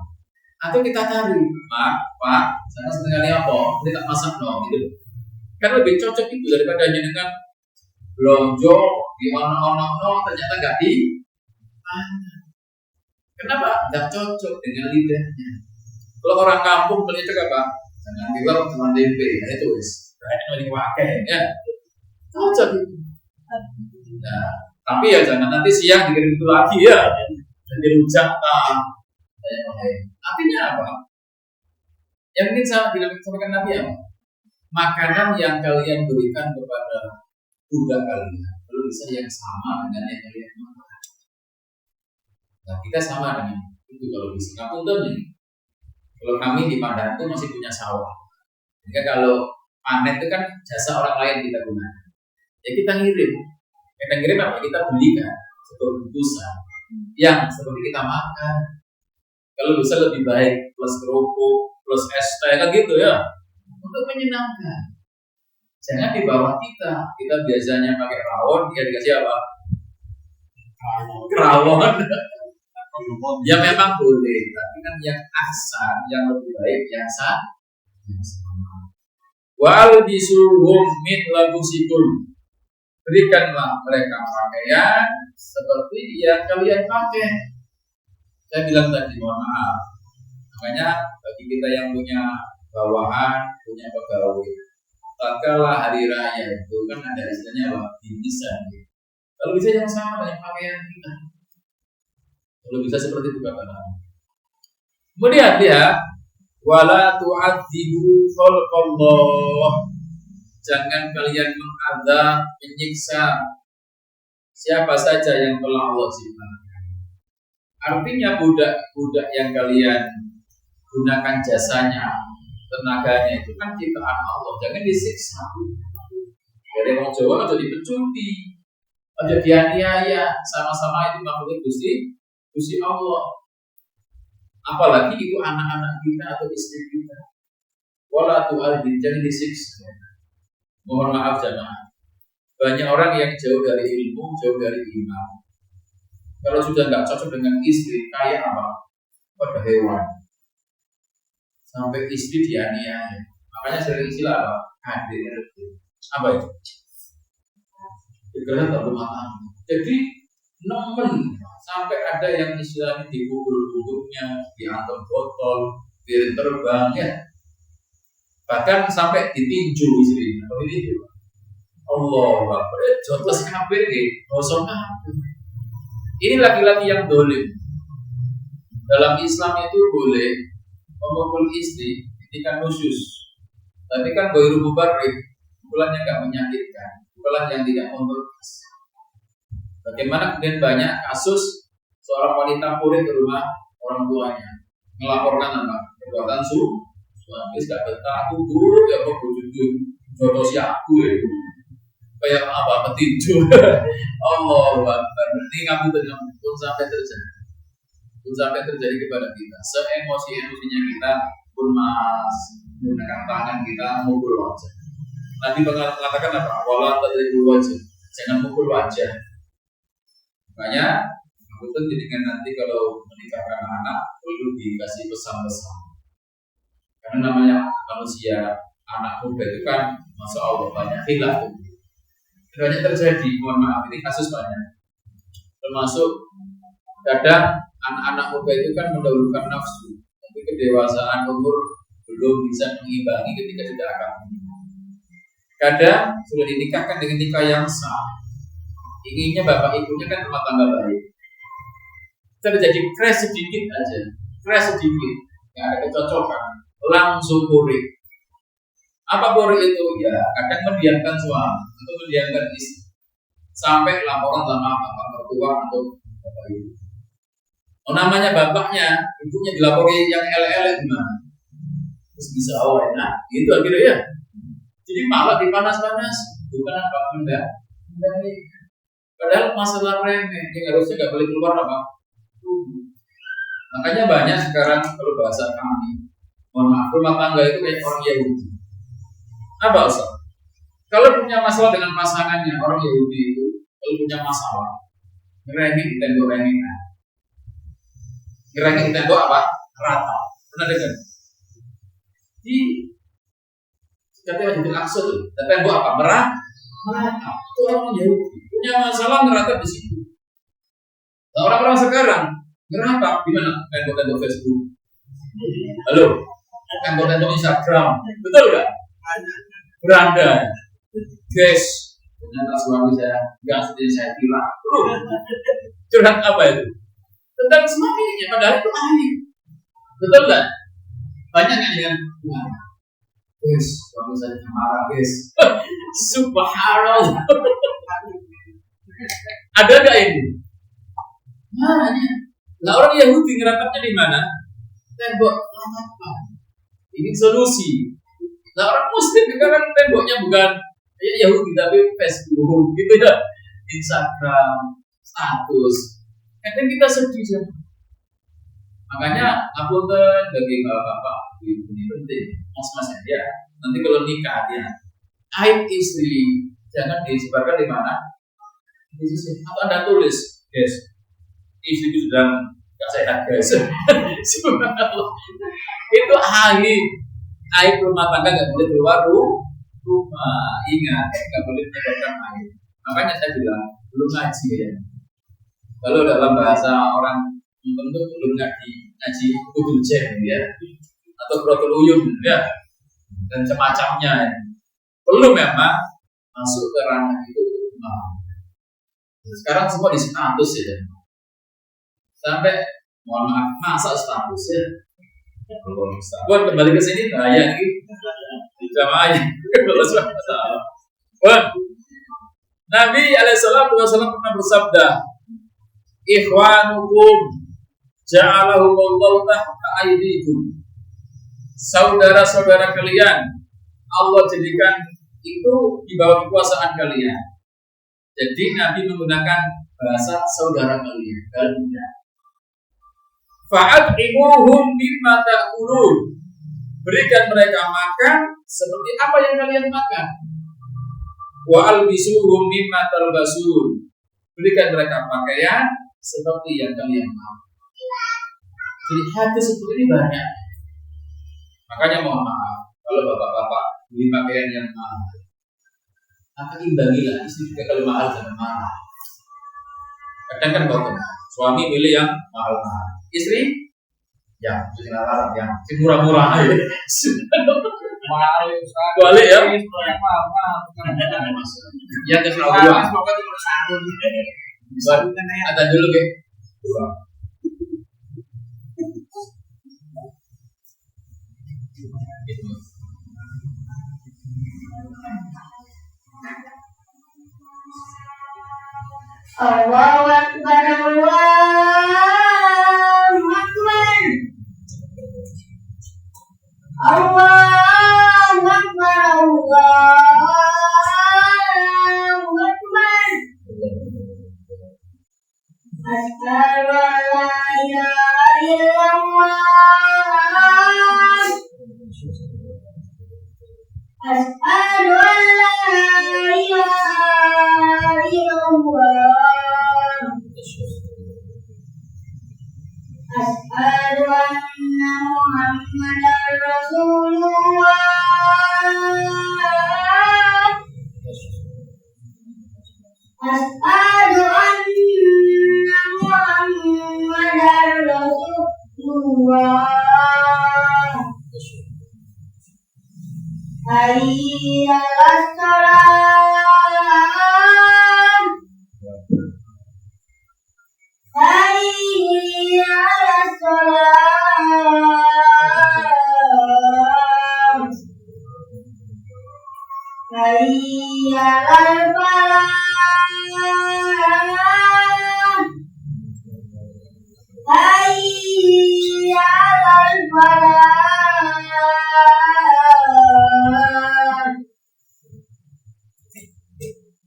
Atau kita cari, Pak, saya setengahnya apa? Kita masak dong, gitu. Kan lebih cocok itu daripada jenengan belonjo di ono-ono ternyata nggak di. Kenapa? Nggak cocok dengan lidahnya. Kalau orang kampung punya cocok apa? Jangan tiba teman tempe, itu wis. Kayak diwakil ya. Cocok itu. Nah, tapi ya jangan nanti siang dikirim itu lagi ya. Jadi rujak artinya apa? Yang ingin saya sampaikan Nabi apa? Makanan yang kalian berikan kepada budak kalian perlu bisa yang sama dengan yang kalian makan. Nah, kita sama dengan itu kalau bisa. Ngapunten nih. Kalau kami di Padang itu masih punya sawah. Jadi kalau panen itu kan jasa orang lain kita gunakan. Ya kita ngirim. Kita ngirim apa? Kita belikan sebuah bungkusan yang seperti kita makan. Kalau bisa lebih baik plus kerupuk, plus es teh kan gitu ya. Untuk menyenangkan. Jangan di bawah kita. Kita biasanya pakai rawon, dia dikasih apa? Rawon. Ya memang boleh, tapi kan yang asal, yang lebih baik yang sama. Wal bisuhum min labusikum. Berikanlah mereka pakaian seperti yang kalian pakai. Saya bilang tadi, mohon maaf. Makanya bagi kita yang punya bawahan, punya pegawai, tatkala hari raya itu kan ada istilahnya apa? Bimisan. Kalau bisa yang sama dengan pakaian kita. Kalau bisa seperti itu kata Nabi. Kemudian dia wala tu'adzibu khalqallah. Jangan kalian mengadab, menyiksa siapa saja yang telah Allah ciptakan. Artinya budak-budak yang kalian gunakan jasanya, tenaganya itu kan ciptaan Allah. Jangan disiksa. Dari orang Jawa aja dipecuti, aja dianiaya, sama-sama itu makhluk Gusti Allah. Apalagi itu anak-anak kita atau istri kita. Wala tu'adzib, jangan disiksa. Mohon maaf jemaah. Banyak orang yang jauh dari ilmu, jauh dari iman. Kalau sudah nggak cocok dengan istri, kayak apa? Pada hewan. Sampai istri dianiaya. Makanya sering istilah apa? KDRT. Apa itu? Kekerasan rumah tangga. Jadi nemen sampai ada yang istilahnya dipukul-pukulnya, diantar botol, piring terbang ya. Bahkan sampai ditinju istrinya. Apa ditinju? Allah Akbar. Jotos kabeh nggih, kosong kabeh. Ini laki-laki yang dolim. Dalam Islam itu boleh memukul istri ketika khusus. Tapi kan ghairu mubarrih, pukulannya nggak menyakitkan, pukulan yang tidak membekas. Bagaimana kemudian banyak kasus seorang wanita pulang ke rumah orang tuanya melaporkan apa? Perbuatan suami gak betah, aku buruk ya kok bujuk jodoh si aku ya. Kayak apa petinju. Allah Akbar. Ini ngapunten sampai terjadi. sampai terjadi kepada kita. Seemosi-emosinya kita pun mas menggunakan tangan kita mukul wajah. Nabi mengatakan apa? Wala tadribul wajah. Jangan mukul wajah. Makanya aku tuh jadikan nanti kalau menikahkan anak perlu dikasih pesan-pesan. Karena namanya manusia anak muda itu kan masya Allah banyak khilaf. Banyak terjadi, mohon maaf ini kasus banyak. Termasuk kadang anak-anak muda itu kan mendahulukan nafsu, tapi kedewasaan umur belum bisa mengimbangi ketika sudah akan menikah. Kadang sudah dinikahkan dengan nikah yang sah, inginnya bapak ibunya kan rumah tangga baik. Terjadi crash sedikit aja, nggak ada kecocokan, langsung puri. Apa puri itu? Ya kadang mendiamkan suami atau mendiamkan istri, sampai laporan sama bapak mertua atau bapak ibu. Oh, namanya bapaknya, ibunya dilapori yang ele-ele gimana? Terus bisa enak, gitu akhirnya ya. Jadi malah dipanas-panas, bukan apa enggak. Padahal masalah remeh, yang harusnya nggak boleh keluar apa. Makanya banyak sekarang kalau bahasa kami, mohon maaf, rumah tangga itu kayak orang Yahudi. Apa Ustaz? Kalau punya masalah dengan pasangannya, orang Yahudi itu kalau punya masalah, ngerengek di tembok rengengan. Ngerengek di tembok apa? Rata. Pernah dengar? Di katanya di Al-Aqsa tuh, tembok apa? Merata. Itu orang Yahudi punya masalah ngerata di situ. Nah, orang-orang sekarang ngerata di mana? Tembok-tembok Facebook. Halo, tembok-tembok Instagram, betul nggak? Beranda, guys, ternyata suami saya nggak seperti saya kira. Curhat apa itu? Tentang semakinnya, padahal itu aib. Betul nggak? Banyak yang dengan guys, suami saya marah, guys. Subhanallah. Ada nggak ini? Mana? Nah orang Yahudi ngerapatnya di mana? Tembok apa? Ini solusi. Nah orang Muslim juga kan temboknya bukan Yahudi tapi Facebook gitu ya, Instagram, status. Kadang kita sedih saja. Makanya aku bagi bapak-bapak ini penting, mas-mas ya. Nanti kalau nikah ya, aib istri jangan disebarkan di mana? Di sini. Atau Anda tulis, guys, istri itu sedang gak sehat guys. Itu aib rumah tangga nggak boleh keluar rumah. Ingat, nggak boleh menyebabkan aib. Makanya saya bilang belum ngaji ya. Kalau dalam bahasa orang tentu belum ngaji udul jen ya, atau protol uyun ya, dan semacamnya ya. Belum memang masuk ke ranah itu. Sekarang semua di status ya. Sampai mohon maaf, masa status ya? Buat kembali ke sini bahaya nih. Jamaah Nabi alaihissalatu wassalam pernah bersabda, ikhwanukum ja'alahumullahu tahta aydikum. Saudara-saudara kalian Allah jadikan itu di bawah kekuasaan kalian. Jadi Nabi menggunakan bahasa saudara kalian. Fa'at'imuhum mimma ta'kulun. Berikan mereka makan seperti apa yang kalian makan. Wa albisuhum mimma talbasun. Berikan mereka pakaian seperti yang kalian mau. Jadi hadis seperti ini banyak. Makanya mohon maaf kalau bapak-bapak beli pakaian yang mahal, maka imbangilah istri juga kalau mahal jangan marah. Kadang kan bohong. Suami pilih yang mahal-mahal, istri ya larang yang murah-murah aja. Balik ya. Ya ke dua. Ada dulu ke dua. Allahu Akbar, Allahu Akbar, Allahu Akbar, Allahu Akbar. Asyhadu an la ilaha illallah. Asyhadu an la ilaha illallah. Asyhadu anna Muhammadar Rasulullah. Asyhadu anna Muhammadar Rasulullah. Hayya 'alas shalah. Hayya 'alas shalah. Hayya 'alal falah. Hayya 'alal falah.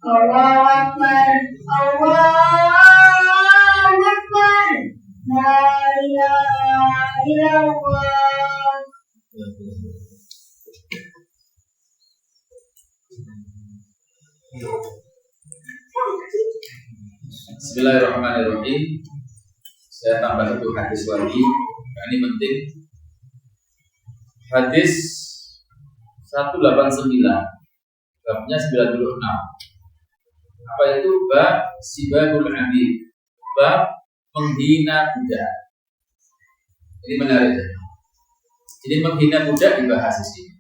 Allahu Akbar, Allahu Akbar, la ilaha illallah. Bismillahirrahmanirrahim. Saya tambah satu hadis lagi. Ini penting. Hadis 189, babnya 96. Apa itu? Bab sibabul abid, bab menghina budak. Ini menarik ya. Jadi menghina budak dibahas di sini.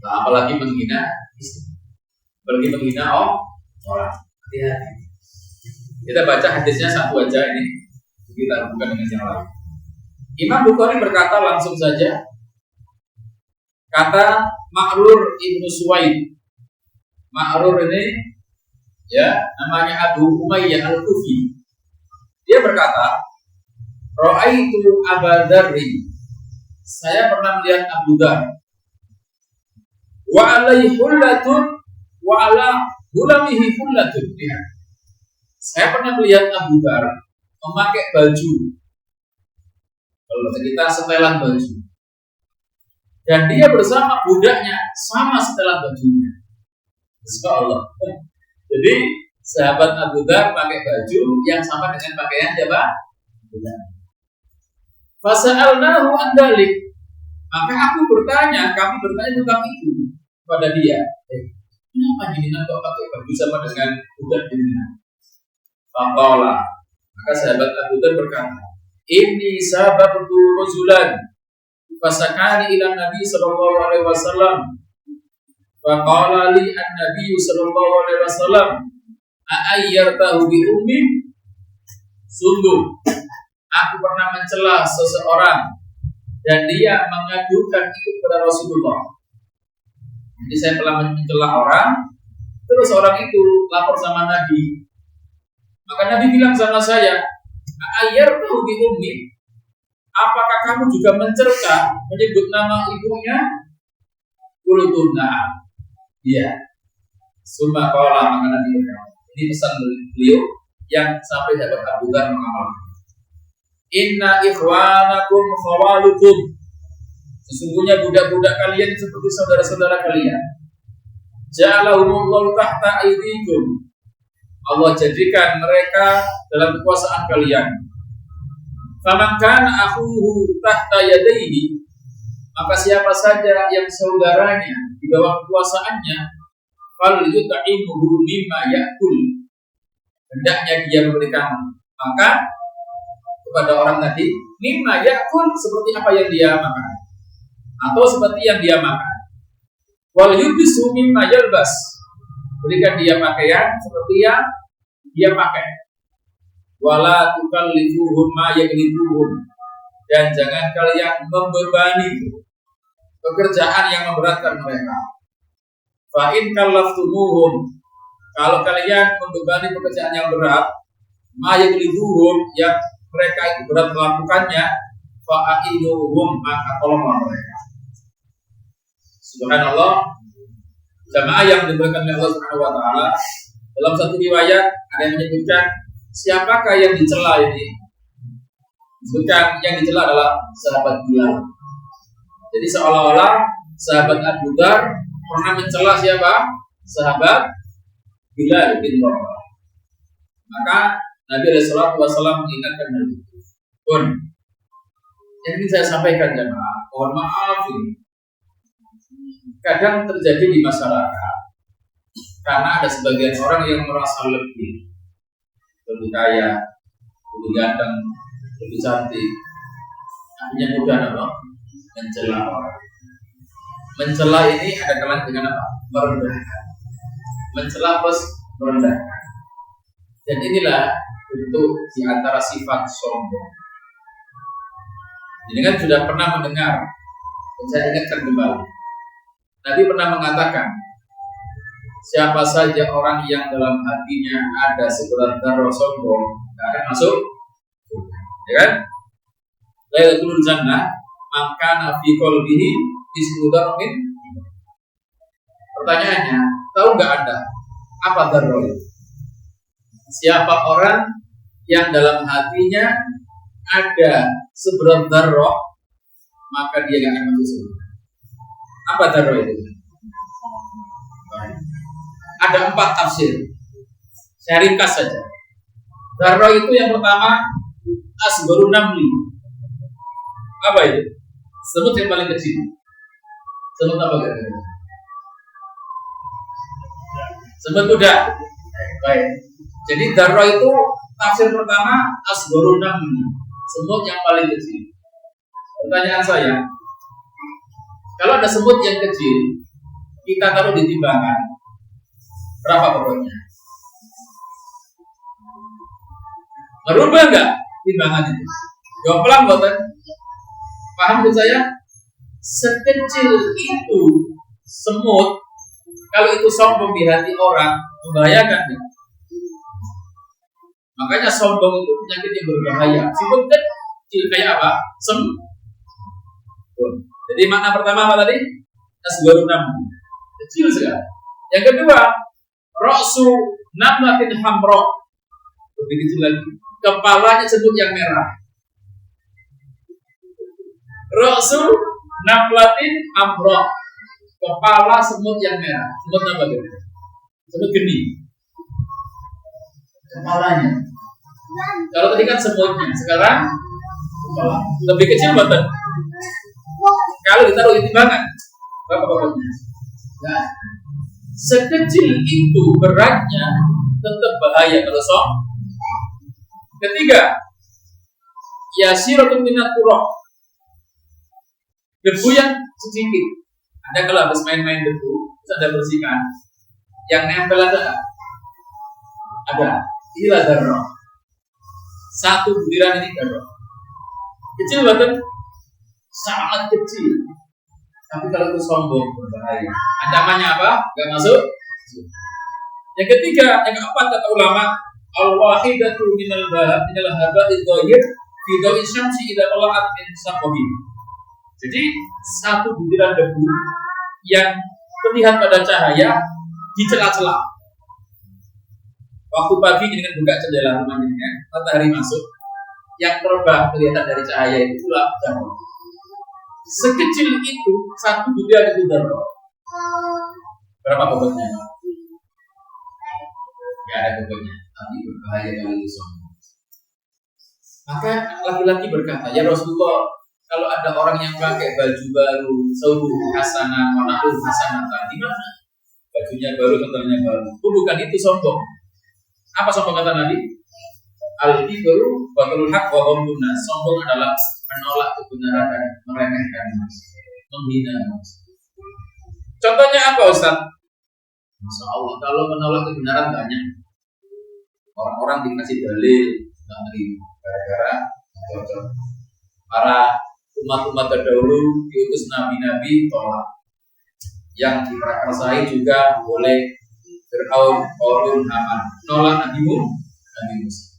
Nah, apalagi menghina istri, apalagi menghina orang. Hati-hati. Kita baca hadisnya satu aja ini. Kita bukan dengan yang lain. Imam Bukhari berkata langsung saja. Kata Ma'rur ibnu Suwaid. Ma'rur ini ya namanya Abu Umayyah al-Kufi. Dia berkata, Ra'aitu Aba Dzarri. Saya pernah melihat Abu Dzar. Wa alaihi hullatun wa ala hulamihi hullatun. Ya. Saya pernah melihat Abu Dzar memakai baju. Kalau kita setelan baju. Dan dia bersama budaknya sama setelan bajunya. Subhanallah. Jadi sahabat Abu Dzar pakai baju yang sama dengan pakaian siapa? Budak. Fasa'alnahu an dzalik. Maka kami bertanya tentang itu kepada dia. Kenapa jenengan kok pakai baju sama dengan budak jenengan? Faqala. Maka sahabat Abu Dzar berkata, "Inni sababtu rajulan fasakani ila Nabi sallallahu alaihi wasallam. Faqala li an-nabi sallallahu alaihi wasallam, "A'ayyartahu bi ummi?" Sungguh aku pernah mencela seseorang dan dia mengadukan itu kepada Rasulullah. Jadi saya telah mencela orang, terus orang itu lapor sama Nabi. Maka Nabi bilang sama saya, "A'ayyartahu bi ummi?" Apakah kamu juga mencerca menyebut nama ibunya? Qultu na'am. Iya. Summa qala, maka Nabi berkata, ini pesan beliau yang sampai dapat Abu Dzar mengamalkan. Inna ikhwanakum khawalukum. Sesungguhnya budak-budak kalian seperti saudara-saudara kalian. Ja'alahumullahu tahta aydikum. Allah jadikan mereka dalam kekuasaan kalian. Faman kana akhuhu tahta yadayhi, maka siapa saja yang saudaranya di bawah kekuasaannya, fal yut'imuhu mimma ya'kul, hendaknya dia memberikan makan kepada orang tadi mimma ya'kul, seperti apa yang dia makan atau seperti yang dia makan. Wal yudsu mimma yalbas, berikan dia pakaian seperti yang dia pakai. Wala tukallifuhum ma yaglibuhum, dan jangan kalian membebani pekerjaan yang memberatkan mereka. Fa in kallaftumuhum, kalau kalian membebani pekerjaan yang berat, ma yaglibuhum, yang mereka itu berat melakukannya, fa a'iduhum, maka tolonglah mereka. Subhanallah, jamaah yang diberikan oleh Allah Subhanahu wa taala. Dalam satu riwayat ada yang menyebutkan, siapakah yang dicela ini? Bukan, yang dicela adalah sahabat Bilal. Jadi seolah-olah sahabat Abu Dzar pernah mencela siapa? Sahabat Bilal bin Rabah. Maka Nabi SAW mengingatkan hal itu. Pun, yang ingin saya sampaikan jemaah, mohon maaf ini. Kadang terjadi di masyarakat karena ada sebagian orang yang merasa lebih kaya, lebih ganteng, lebih cantik, akhirnya mudah apa? Mencela orang. Mencela ini ada kaitan dengan apa? Merendahkan. Mencela plus merendahkan. Dan inilah untuk diantara sifat sombong. Ini kan sudah pernah mendengar, saya ingatkan kembali. Nabi pernah mengatakan, siapa saja orang yang dalam hatinya ada seberat darah sombong, tidak akan masuk, ya kan? La yadkhulul jannah man kana fi qalbihi ismu darrin. Pertanyaannya, tahu nggak Anda apa darah itu? Siapa orang yang dalam hatinya ada seberat darah, maka dia akan masuk surga. Apa darah itu? Ada 4 tafsir. Saya ringkas saja. Darah itu yang pertama asgharun namli. Apa itu? Semut yang paling kecil. Semut apa enggak? Semut kuda. Baik. Jadi darah itu tafsir pertama asgharun namli. Semut yang paling kecil. Pertanyaan saya, kalau ada semut yang kecil, kita taruh di timbangan, berapa bobotnya? Merubah enggak timbangan itu? Jawab pelan, buatan. Paham tuh saya? Sekecil itu semut, kalau itu sombong di hati orang, membahayakan ya? Makanya sombong itu penyakit yang berbahaya. Semut kecil kayak apa? Semut. Jadi makna pertama apa tadi? Asgharun namli. Kecil sekali. Yang kedua, ra'su namlatin hamra. Lebih kecil lagi. Kepalanya semut yang merah. Ra'su namlatin hamra. Kepala semut yang merah. Semut apa gitu? Semut geni. Kepalanya. Kalau tadi kan semutnya, sekarang kepala. Lebih kecil betul. Kalau ditaruh di timbangan, berapa bobotnya? Nah, sekecil itu beratnya tetap bahaya kalau sombong. Ketiga, yasiratun minat turah. Debu yang sedikit. Anda kalau habis main-main debu, Anda bersihkan. Yang nempel ada. Inilah darah. Satu butiran ini darah. Kecil banget. Sangat kecil. Tapi kalau itu sombong berbahaya. Ancamannya apa? Gak masuk. Yang ketiga, yang keempat kata ulama, al-wahidatu minal haba'i dhahir fi dawi syamsi idza tala'at min saqabi. Jadi satu butiran debu yang terlihat pada cahaya di celah-celah. Waktu pagi dengan buka jendela rumah ini, matahari masuk, yang terbang kelihatan dari cahaya itulah darah. Sekecil itu satu butiran itu darah. Berapa bobotnya? Gak ada bobotnya, tapi berbahaya kalau itu sombong. Maka laki-laki berkata, ya Rasulullah, kalau ada orang yang pakai baju baru, saubu hasanah, manahul hasanah, di mana? Bajunya baru, kentalnya baru. Bukan itu sombong. Apa sombong kata Nabi? Al-kibru batul haq wa ghamdun nas. Sombong adalah menolak kebenaran dan meremehkan manusia, menghina manusia. Contohnya apa Ustaz? Masya Allah, kalau menolak kebenaran banyak. Orang-orang dikasih dalil nggak terima gara-gara cocok. Para umat-umat terdahulu diutus nabi-nabi tolak. Yang diprakarsai juga oleh Fir'aun, Qarun, Haman. Nolak Nabi Musa.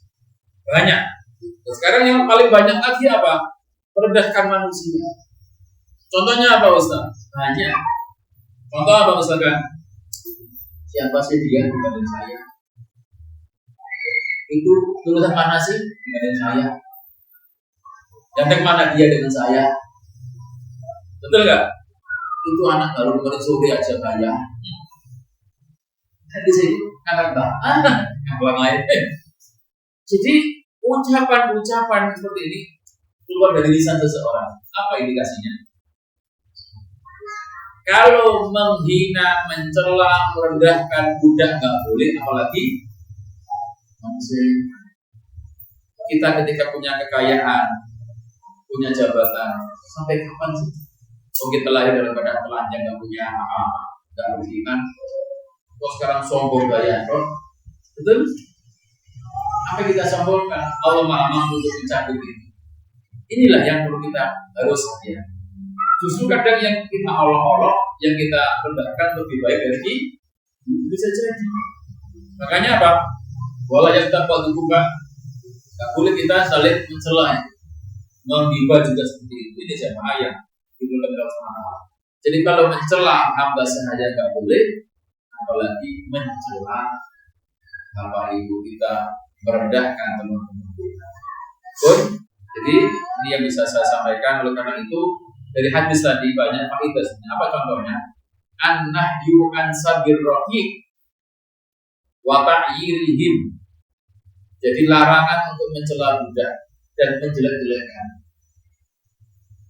Banyak. Dan sekarang yang paling banyak lagi apa? Merendahkan manusia. Contohnya apa Ustaz? Banyak. Contoh apa Ustaz kan? Siapa sih dia dibanding saya? Itu tulisan mana sih dibanding saya? Ganteng mana dia dengan saya? Betul nggak? Itu anak baru kemarin sore aja kaya. Kan di sini anak yang orang lain. Jadi ucapan-ucapan seperti ini keluar dari lisan seseorang. Apa indikasinya? Kalau menghina, mencela, merendahkan budak nggak boleh, apalagi manusia. Kita ketika punya kekayaan, punya jabatan, sampai kapan sih? Mungkin terlahir dalam keadaan telanjang, nggak punya apa-apa, nggak beriman. Kok sekarang sombong gaya, bro? Betul? Apa kita sombongkan? Allah Maha Mampu untuk mencabut itu. Inilah yang perlu kita harus ya. Justru kadang yang kita olok-olok, yang kita rendahkan lebih baik dari ini, bisa jadi. Makanya apa? Walau yang tak buat buka, tak boleh kita saling mencela, menggibah juga seperti itu. Ini saya bahaya. Jadi kalau mencela hamba sahaya nggak boleh, apalagi mencela bapak ibu kita, merendahkan teman-teman kita. Jadi ini yang bisa saya sampaikan. Oleh karena itu dari hadis tadi banyak faedah. Apa contohnya? An-nahyu an sabir rahiq wa ta'yirihim. Jadi larangan untuk mencela budak dan menjelek-jelekkan.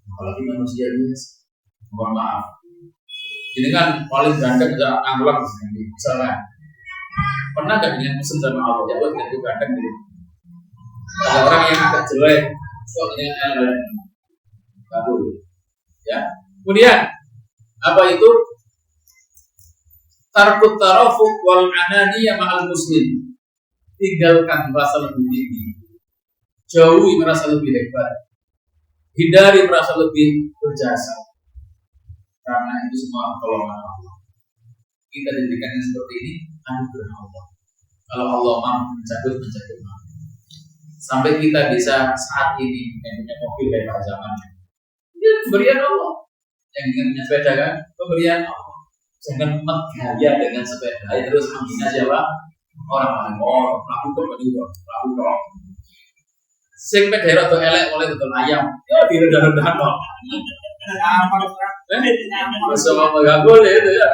Apalagi manusia biasa. Mohon maaf. Ini kan paling ganteng enggak anggulang misalnya. Pernah enggak dengan musim sama Allah? Ya Allah itu ganteng gitu. Ada orang yang agak jelek, soalnya enggak boleh. Ya. Kemudian apa itu? Tarkut tarafuq wal ananiyah ma'al muslim. Tinggalkan merasa lebih tinggi. Jauhi merasa lebih hebat. Hindari merasa lebih berjasa. Karena itu semua pertolongan Allah. Kita diberikan yang seperti ini anugerah Allah. Kalau Allah mampu mencabut. Sampai kita bisa saat ini yang punya mobil dari pada zamannya. Ini pemberian Allah. Yang ingin punya sepeda kan pemberian Allah. Jangan menggaya dengan sepeda terus menghina siapa? Orang lain. Oh, pelaku juga. Sing pedero tuh elek oleh betul ayam. Ya direndah-rendahan kok. Bersama enggak boleh itu ya.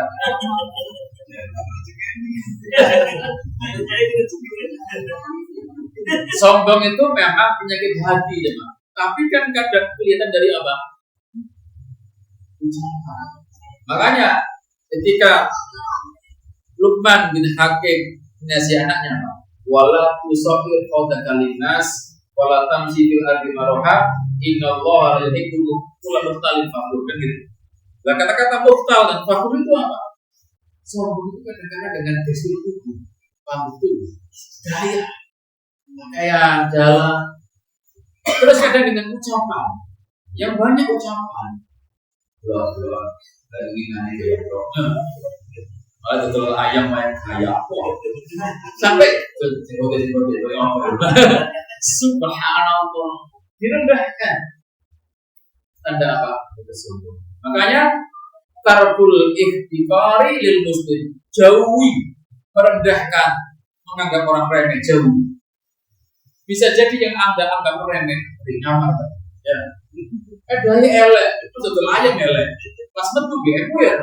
Sombong itu memang penyakit hati ya, Pak. Tapi kan kadang kelihatan dari apa? Makanya ketika Luqman bin Hakim menasihati anaknya, wala tusaqir qawdaka linnas wala tamshi fil ardi maraha innallaha la yuhibbu kulla mukhtalin fakhur. Kan gitu. Lah kata-kata mukhtal dan fakhur itu apa? Sombong itu kadang-kadang dengan gestur tubuh, pamit tubuh, gaya, pakaian, jalan. Terus kadang dengan ucapan yang banyak ucapan. Doa lagi nanya dia bro. Ada telur ayam main kaya apa? Sampai subhanallah direndahkan. Tanda apa? Kesombongan. Makanya tarbul ikhtikari lil muslim, jauhi merendahkan, menganggap orang remeh, jauhi. Bisa jadi yang Anda anggap remeh ringan ya. Dia elek, itu betul ayam elek. Pas metu BMU ya.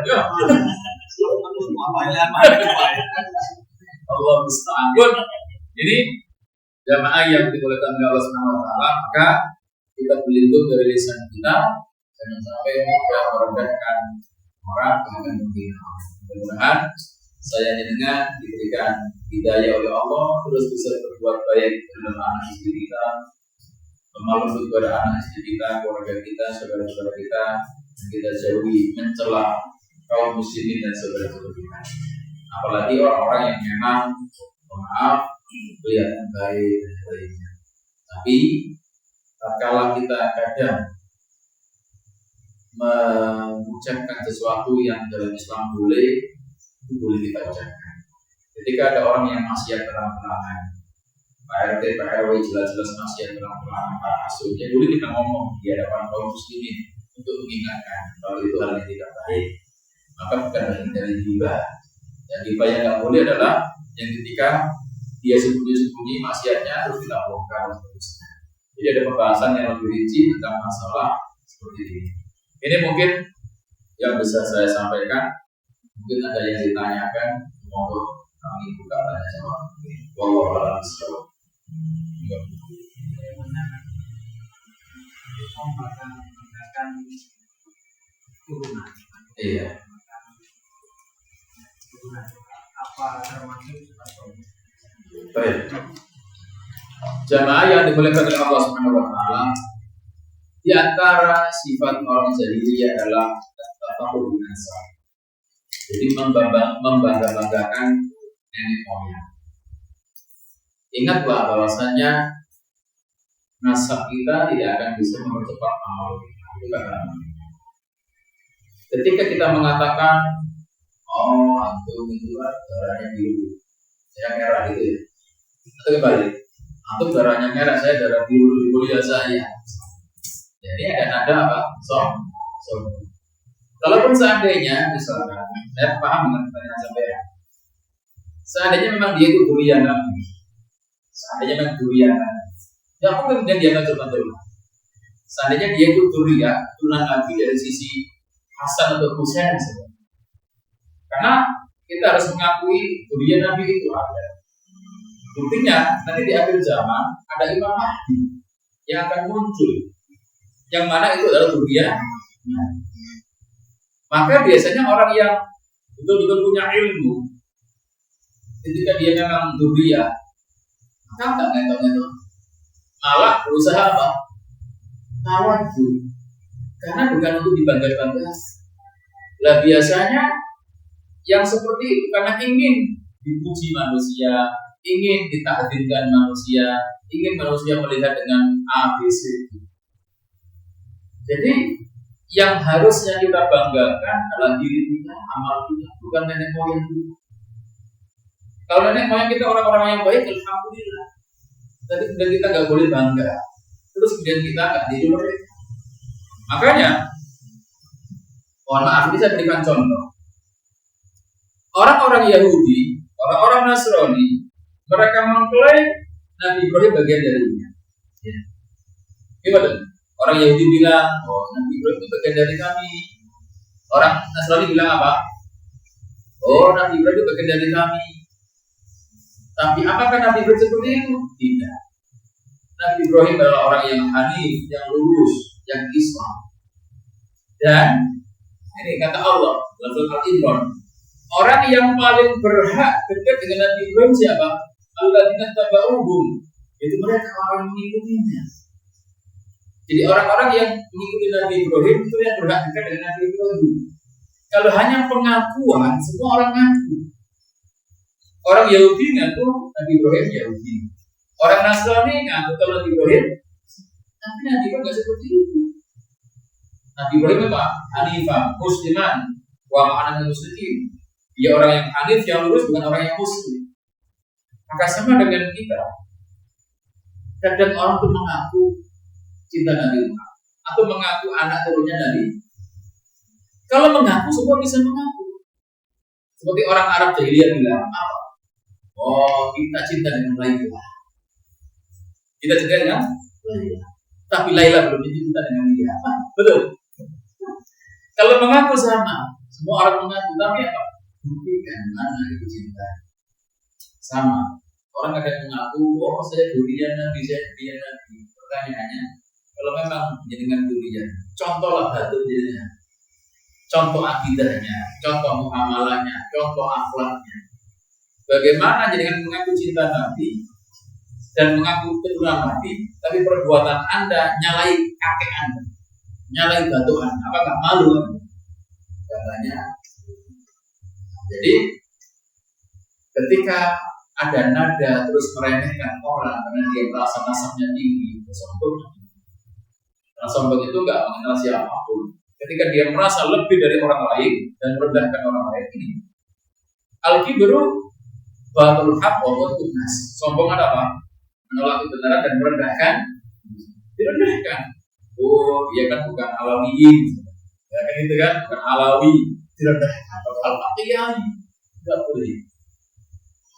Allah musta'an. Jadi jamaah yang dimuliakan oleh Allah Subhanahu wa taala, maka kita berlindung dari lisan kita jangan sampai mudah merendahkan orang bahkan menghina. Mudah-mudahan saya dengan diberikan hidayah oleh Allah terus bisa berbuat baik dalam anak istri kita, memaklumi kepada anak istri kita, keluarga kita, saudara-saudara kita, dan kita jauhi mencela kaum muslimin dan saudara-saudara kita. Apalagi orang-orang yang memang maaf kelihatan baik dan sebagainya. Tapi tatkala kita kadang mengucapkan sesuatu yang dalam Islam boleh, itu boleh kita ucapkan. Ketika ada orang yang maksiat terang-terangan, Pak RT, Pak RW jelas-jelas maksiat terang-terangan, Pak Asuh, ya boleh kita ngomong di hadapan kaum muslimin untuk mengingatkan kalau itu hal yang tidak baik. Maka bukan dari ghibah. Yang ghibah yang tidak boleh adalah yang ketika dia sembunyi-sembunyi maksiatnya terus kita bongkar terusnya. Jadi ada pembahasan yang lebih rinci tentang masalah seperti ini. Ini mungkin yang bisa saya sampaikan. Mungkin ada yang ditanyakan, monggo kami buka tanya jawab. Wallahu a'lam bishawab. Iya. Apa termasuk Baik. Jamaah yang dimuliakan oleh Allah Subhanahu wa taala, di antara sifat orang jahiliyah adalah tafakhur bin nasab. Jadi membangga-banggakan nenek moyang. Ingat bahwasanya nasab kita tidak akan bisa mempercepat amal kita. Ketika kita mengatakan, oh antum itu darahnya biru, saya merah gitu ya. Atau kembali, antum darahnya merah, saya darah biru di kuliah saya. Jadi ada apa? Kalaupun seandainya, misalkan, saya paham dengan pertanyaan sampai. Seandainya memang dia itu durian Nabi, seandainya memang durian Nabi, ya aku kemudian dia mencoba. Seandainya dia itu durian, turunan Nabi dari sisi Hasan atau Husain, karena kita harus mengakui durian Nabi itu ada. Buktinya nanti di akhir zaman ada Imam Mahdi yang akan muncul, yang mana itu adalah durian. Maka biasanya orang yang betul-betul punya ilmu, ketika dia memang durian, maka enggak ngetok-ngetok, malah berusaha apa? Tawadu, karena bukan untuk dibangga-banggakan. Lah biasanya yang seperti itu karena ingin dipuji manusia, ingin ditakdirkan manusia, ingin manusia melihat dengan ABC. Jadi yang harusnya kita banggakan adalah diri kita, amal kita, bukan nenek moyang kita. Kalau nenek moyang kita orang-orang yang baik, alhamdulillah. Tapi kemudian kita nggak boleh bangga, terus kemudian kita nggak tidur. Makanya, mohon maaf, ini saya berikan contoh. Orang-orang Yahudi, orang-orang Nasrani, mereka mengklaim Nabi Ibrahim bagian darinya. Gimana? Orang Yahudi bilang, oh Nabi Ibrahim itu bagian dari kami. Orang Nasrani bilang apa? Oh Nabi Ibrahim itu bagian dari kami. Tapi apakah Nabi Ibrahim seperti itu? Tidak. Nabi Ibrahim adalah orang yang hanif, yang lurus, yang Islam. Dan ini kata Allah dalam surat Al-Imran, orang yang paling berhak dekat dengan Nabi Ibrahim siapa? Alladzina tabauhum, itu mereka orang yang mengikutinya. Jadi orang-orang yang mengikuti Nabi Ibrahim itu yang berhak dekat dengan Nabi Ibrahim. Kalau hanya pengakuan, semua orang ngaku. Orang Yahudi ngaku Nabi Ibrahim Yahudi. Orang Nasrani ngaku kalau Nabi Ibrahim, tapi Nabi Ibrahim nggak seperti itu. Nabi Ibrahim apa? Hanifah, Musliman, wa ma'ana muslimin. Dia orang yang hanif, yang lurus, bukan orang yang muslim. Maka sama dengan kita. Kadang orang itu mengaku cinta Nabi Muhammad atau mengaku anak turunnya Nabi. Kalau mengaku semua bisa mengaku. Seperti orang Arab jahiliyah bilang apa? Oh kita cinta dengan Laila. Kita cinta dengan Laila. Tapi Laila belum cinta dengan dia. Betul. Kalau mengaku sama, semua orang mengaku, tapi apa? Buktikan mana itu cinta. Sama. Orang kadang mengaku, oh saya durian Nabi, saya durian Nabi. Pertanyaannya, kalau memang jenengan durian, contohlah batu jenengan, contoh akidahnya, contoh muamalahnya, contoh akhlaknya. Bagaimana jenengan mengaku cinta Nabi dan mengaku keturunan Nabi, tapi perbuatan Anda nyalai kakek Anda, nyalai batu Anda, apakah malu? Katanya. Jadi ketika ada nada terus meremehkan orang karena dia merasa nasabnya tinggi, sombong. Nah, sombong itu nggak mengenal siapapun. Ketika dia merasa lebih dari orang lain dan merendahkan orang lain ini, al-kibru batul haq wa batul nas. Sombong apa? Menolak kebenaran dan merendahkan, direndahkan. Oh, dia kan bukan alawiyin, ya kan itu kan bukan alawi, direndahkan. Kalau al-aqiyah nggak boleh.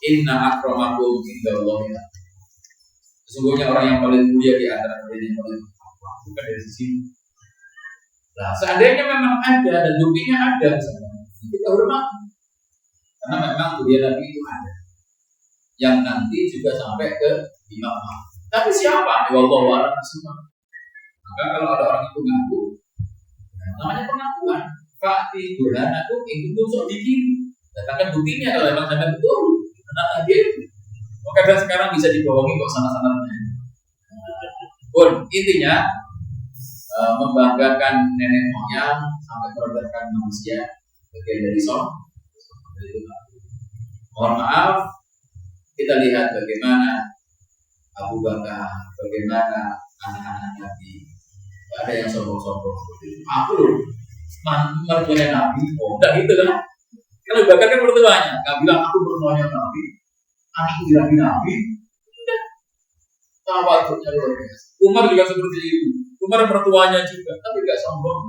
Inna akramakum indallahi. Sesungguhnya orang yang paling mulia di antara kalian yang paling bukan dari sisi. Nah, seandainya memang ada dan buktinya ada, kita hormati. Karena memang mulia Nabi itu ada. Yang nanti juga sampai ke Imam Mahdi. Tapi siapa? Ya Allah wa'ala semua. Maka kalau ada orang itu ngaku, namanya pengakuan. Fakti burhanakum in kuntum shodiqin. Datangkan buktinya kalau memang sampai betul. Benar lagi. Kadang sekarang bisa dibohongi kok sana-sananya. Pun intinya membanggakan nenek moyang sampai merendahkan manusia bagian dari mohon maaf, kita lihat bagaimana Abu Bakar, bagaimana anak-anak Nabi. Tidak ada yang sombong-sombong seperti itu. Aku loh, mertuanya Nabi. Oh, enggak gitu kan? Kalau Abu Bakar kan mertuanya, nggak bilang aku mertuanya Nabi, anakku tidak Nabi. Enggak. Tawaduknya luar biasa. Umar juga seperti itu. Umar mertuanya juga, tapi nggak sombong.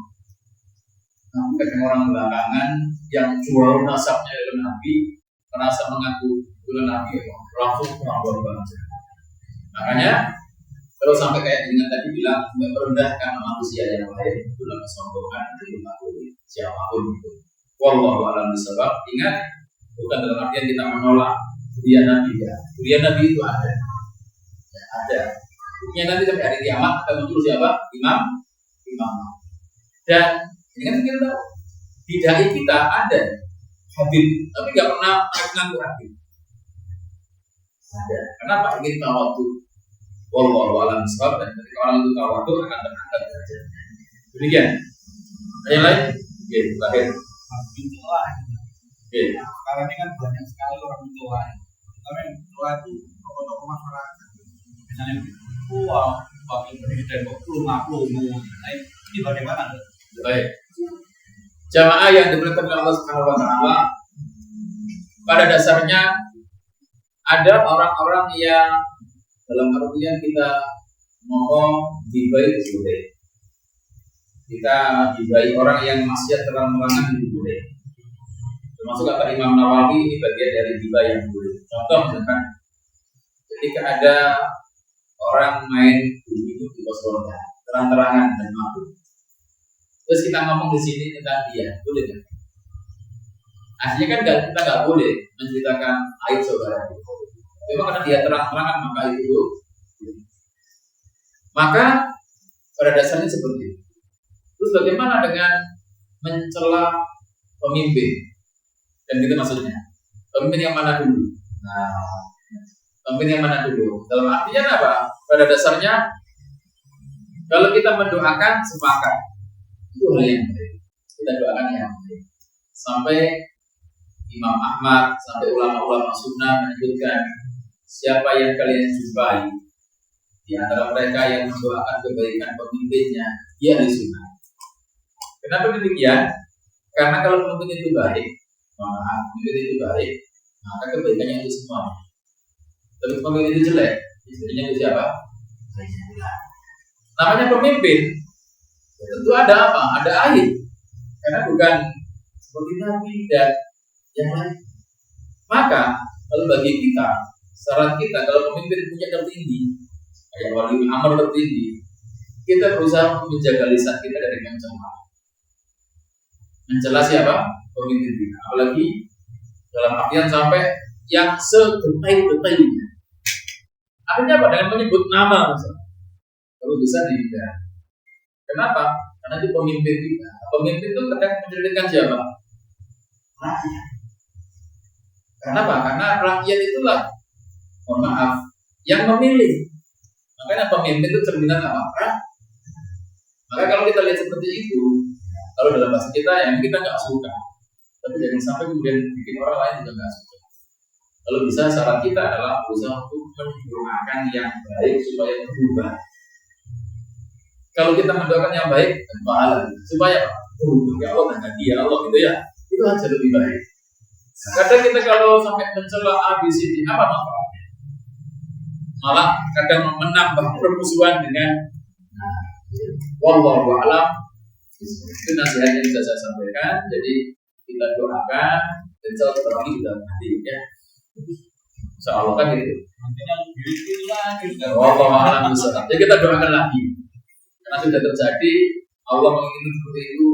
Nah, bukan orang belakangan yang jual nasabnya oleh Nabi, merasa mengaku oleh Nabi, langsung mengaku banget. Makanya kalau sampai kayak dengan tadi bilang tidak merendahkan manusia yang lain, itu adalah kesombongan dari siapapun itu. Wallahu a'lam bishawab. Ingat, bukan dalam artian kita menolak dia Nabi ya. Dia Nabi itu ada. Ya, ada. Buktinya nanti sampai hari kiamat akan muncul siapa? Imam. Dan dengan kita tahu di dai kita ada Habib, tapi nggak pernah ngaku Habib. Ada. Kenapa? Ingin tawadu. Wallahu a'lam bishawab. Dan ketika orang itu tawadu akan terangkat derajatnya. Demikian. Ada yang lain? Oke, terakhir. Tua. Oke. Sekarang ini kan banyak sekali orang tua. Tapi tua itu tokoh-tokoh masyarakat. Misalnya tua, wakil presiden, belum. Nah, ini bagaimana? Baik. Jamaah yang dimuliakan oleh Allah Subhanahu wa taala, pada dasarnya ada orang-orang yang dalam artian kita ngomong dibai boleh. Kita dibai orang yang maksiat terang-terangan itu boleh. Termasuk kata Imam Nawawi ini bagian dari dibai yang boleh. Contoh misalkan ketika ada orang main bumi itu di pos ronda, terang-terangan dan mabuk. Terus kita ngomong di sini tentang dia, boleh kan? Aslinya kan kita nggak boleh menceritakan aib saudara kita. Memang karena dia terang-terangan maka itu. Maka pada dasarnya seperti itu. Terus bagaimana dengan mencela pemimpin? Dan itu maksudnya pemimpin yang mana dulu? Nah, pemimpin yang mana dulu? Dalam artinya apa? Pada dasarnya kalau kita mendoakan sepakat. Itu hal yang baik. Kita doakan yang baik. Sampai Imam Ahmad, sampai ulama-ulama sunnah menyebutkan siapa yang kalian jumpai di antara mereka yang mendoakan kebaikan pemimpinnya, dia ahli sunnah. Kenapa demikian? Karena kalau pemimpin itu baik, maka kebaikannya itu semua. Tapi pemimpin itu jelek, istrinya itu siapa? Namanya pemimpin. Tentu ada apa? Ada aib. Karena bukan seperti Nabi dan yang lain. Maka kalau bagi kita, saran kita kalau pemimpin punya tertinggi, kayak wali amr tertinggi, kita berusaha menjaga lisan kita dari mencela. Mencela siapa? Pemimpin kita. Apalagi dalam artian sampai yang sedetail-detailnya. Artinya apa? Dengan menyebut nama misalnya. Kalau bisa dihindari. Kenapa? Karena itu pemimpin kita. Pemimpin itu kadang menceritakan siapa? Rakyat. Kenapa? Karena rakyat itulah, mohon maaf, yang memilih. Makanya pemimpin itu cerminan apa? Maka kalau kita lihat seperti itu, kalau dalam bahasa kita yang kita nggak suka, tapi jangan sampai kemudian bikin orang lain juga nggak suka. Kalau bisa syarat kita adalah berusaha untuk mendoakan yang baik supaya berubah. Kalau kita mendoakan yang baik, pahala supaya ya Allah dan dia Allah gitu ya, itu aja lebih baik. Kadang kita kalau sampai mencela ABC apa manfaatnya? Malah kadang menambah permusuhan dengan wallahu a'lam. Itu nasihat yang bisa saya sampaikan. Jadi kita doakan dan setelah itu sudah mati ya. Insyaallah kan gitu. diri lagi. Allah alam bisawab. Jadi kita doakan lagi. Karena sudah terjadi, Allah menginginkan seperti itu.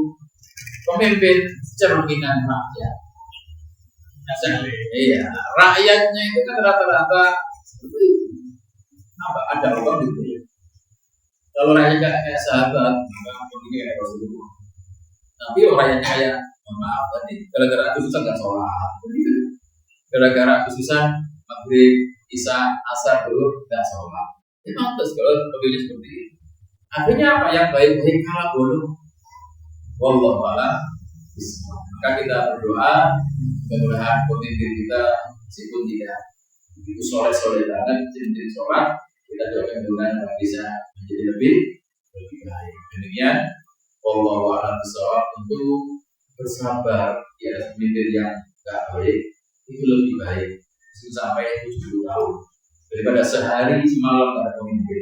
Pemimpin cerminan rakyat. Iya, rakyatnya itu kan rata-rata seperti itu. Apa ada orang gitu ya? Kalau rakyatnya kayak sahabat, mungkin kayak Rasulullah. Tapi rakyatnya kayak maaf tadi, gara-gara aku susah nggak sholat, gara-gara aku susah maghrib, isya, asar dulu nggak sholat. Itu pantas kalau pemilih seperti itu. Akhirnya apa yang baik-baik kalah bodoh. Wallahu a'lam. Maka kita berdoa mudah-mudahan pemimpin kita meskipun tidak begitu soleh banget, jadi sholat, kita doakan mudah-mudahan bisa menjadi lebih baik. Demikian, wallahu a'lam bishawab. Untuk bersabar di atas pemimpin yang tidak baik itu lebih baik sampai 70 tahun daripada sehari semalam tidak ada pemimpin.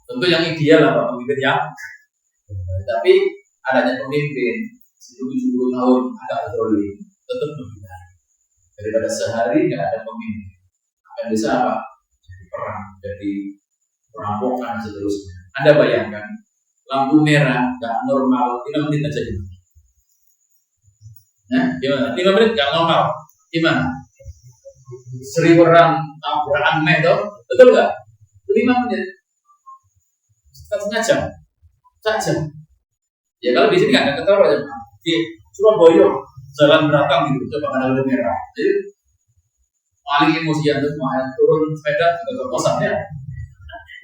Tentu yang ideal lah pemimpin yang tapi adanya pemimpin 70 tahun agak zalim tetap lebih baik daripada sehari tidak ada pemimpin. Akan bisa apa? Jadi perang, jadi perampokan seterusnya. Anda bayangkan lampu merah nggak normal 5 menit aja gitu. Nah, gimana? 5 menit nggak normal, gimana? 1000 orang tabrakan itu, betul nggak? 5 menit, setengah jam saja. Ya kalau di sini nggak ada ketawa aja, di Surabaya jalan belakang gitu, coba ada lampu merah. Jadi paling emosian tuh mau turun sepeda juga kosannya,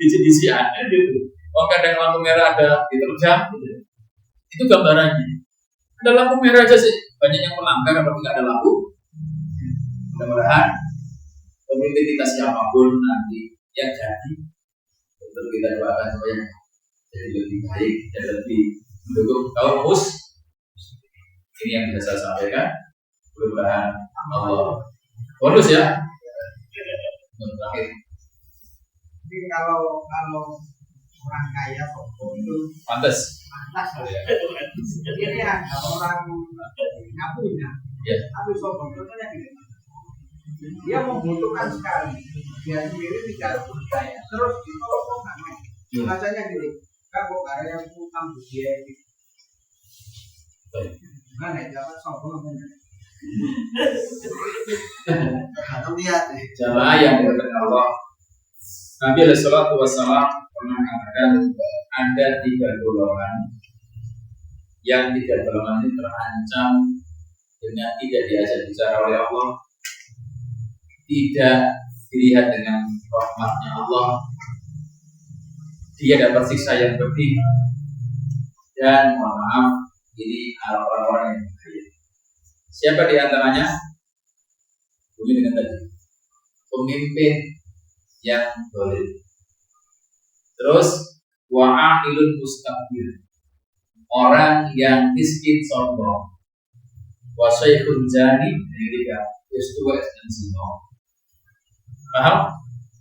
di sini gitu. Oh kadang lampu merah ada diterjang, gitu. Itu gambarannya. Ada lampu merah aja sih, banyak yang melanggar apalagi nggak ada lampu. Mudah-mudahan pemimpin kita siapapun nanti yang jadi, untuk kita doakan supaya jadi lebih baik dan lebih mendukung kaum ini yang bisa saya sampaikan. Mudah-mudahan Allah bonus ya. Terakhir. Jadi kalau orang kaya sombong itu pantas. Jadi ada orang yang punya, tapi sombong itu kan gitu. Dia membutuhkan sekali, dia sendiri tidak berdaya. Terus ditolong kan? Rasanya gini, kok ada yang utang dia gitu. Mana jangan sombong jamaah yang diberkati Allah. Nabi alaihi salatu wassalam pernah mengatakan ada 3 golongan yang 3 golongan ini terancam dengan tidak diajak bicara oleh Allah, tidak dilihat dengan rahmatnya Allah, dia dapat siksa yang pedih, dan mohon maaf ini orang-orang yang kaya. Siapa di antaranya? Bumi dengan tadi pemimpin yang zalim. Terus wa'ilun mustakbir, orang yang miskin sombong. Wa syaikhun jani, ini 3 istiwa dan zina. Paham?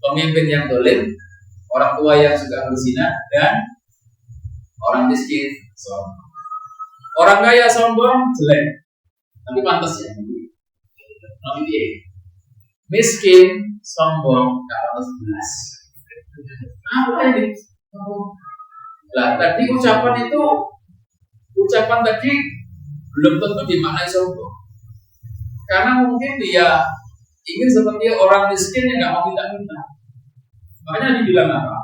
Pemimpin yang zalim, orang tua yang suka berzina, dan orang miskin sombong. Orang kaya sombong jelek, tapi pantas ya. Tapi dia miskin sombong gak pantas belas. Apa ini? Lah tadi ucapan tadi belum tentu dimaknai sombong. Karena mungkin dia ingin seperti orang miskin yang gak mau minta-minta. Makanya dibilang apa?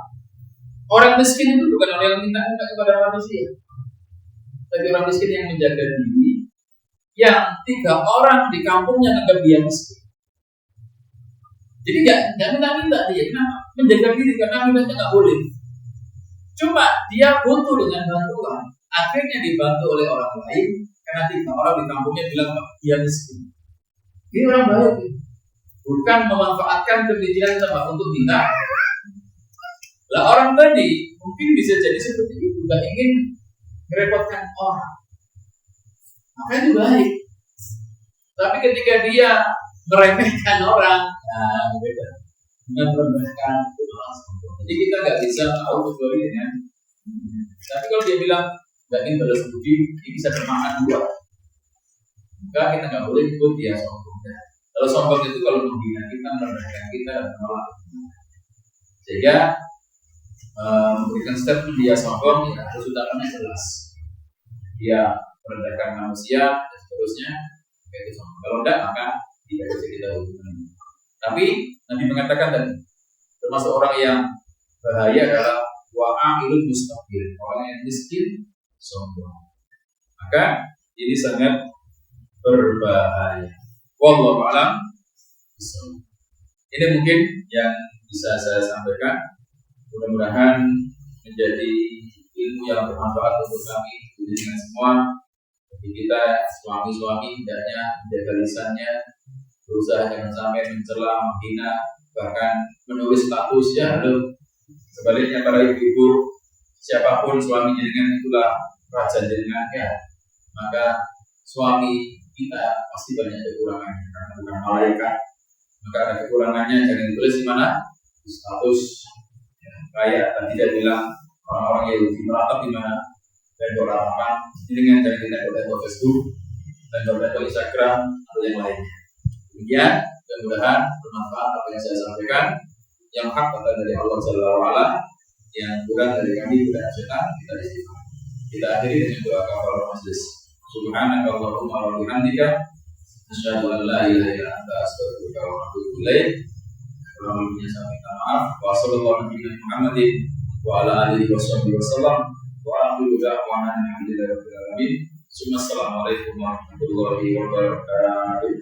Orang miskin itu bukan orang yang minta-minta kepada manusia, tapi orang miskin yang menjaga diri, yang 3 orang di kampungnya anggap dia miskin. Jadi nggak minta-minta dia, kenapa? Menjaga diri karena minta nggak boleh. Cuma dia butuh dengan bantuan, akhirnya dibantu oleh orang lain karena 3 orang di kampungnya bilang dia miskin. Ini orang baik, bukan memanfaatkan kemiskinan tempat untuk minta. Lah orang tadi mungkin bisa jadi seperti itu, nggak ingin merepotkan orang, maka itu baik. Tapi ketika dia meremehkan orang, beda. Dengan meremehkan itu langsung. Jadi kita nggak bisa tahu kecuali dengan. Tapi kalau dia bilang nggak ingin balas budi, ini bisa bermakna 2. Maka kita nggak boleh ikut dia sombong. Kalau sombong itu kalau menghina kita, merendahkan kita dan menolak. Sehingga memberikan statement dia sombong, ya harus ucapannya jelas. Dia merendahkan manusia dan seterusnya, itu sombong. Kalau tidak maka tidak bisa kita hubungi. Tapi Nabi mengatakan tadi, termasuk orang yang bahaya adalah wa'amilun mustakbir, orang yang miskin sombong. Maka ini sangat berbahaya. Wallahu a'lam bishawab. Ini mungkin yang bisa saya sampaikan. Mudah-mudahan menjadi ilmu yang bermanfaat untuk kami, dengan semua. Bagi kita suami-suami hendaknya menjaga lisannya, berusaha jangan sampai mencela, menghina, bahkan menulis status ya halo. Sebaliknya para ibu-ibu, siapapun suami jenengan itulah raja jenengan ya. Maka suami kita pasti banyak kekurangannya karena bukan malaikat. Maka ada kekurangannya jangan ditulis di mana? Di status. Ya, kayak tadi saya bilang orang-orang Yahudi meratap di mana? Dan beratapan jenengan jangan ditempel-tempel Facebook dan tempel Instagram atau yang lainnya. Demikian, mudah-mudahan bermanfaat apa yang saya sampaikan. Yang hak datang dari Allah Subhanahu wa taala, yang kurang dari kami bukan setan, kita istighfar. Kita akhiri dengan doa kafaratul majlis. Subhanakallahumma wa bihamdika asyhadu an la ilaha illa anta astaghfiruka wa atubu ilaik. Kurang lebihnya saya minta maaf. Wa sallallahu alaihi Muhammadin wa ala alihi wasallam. Wa akhiru da'wana alhamdulillahi rabbil alamin. Assalamualaikum warahmatullahi wabarakatuh.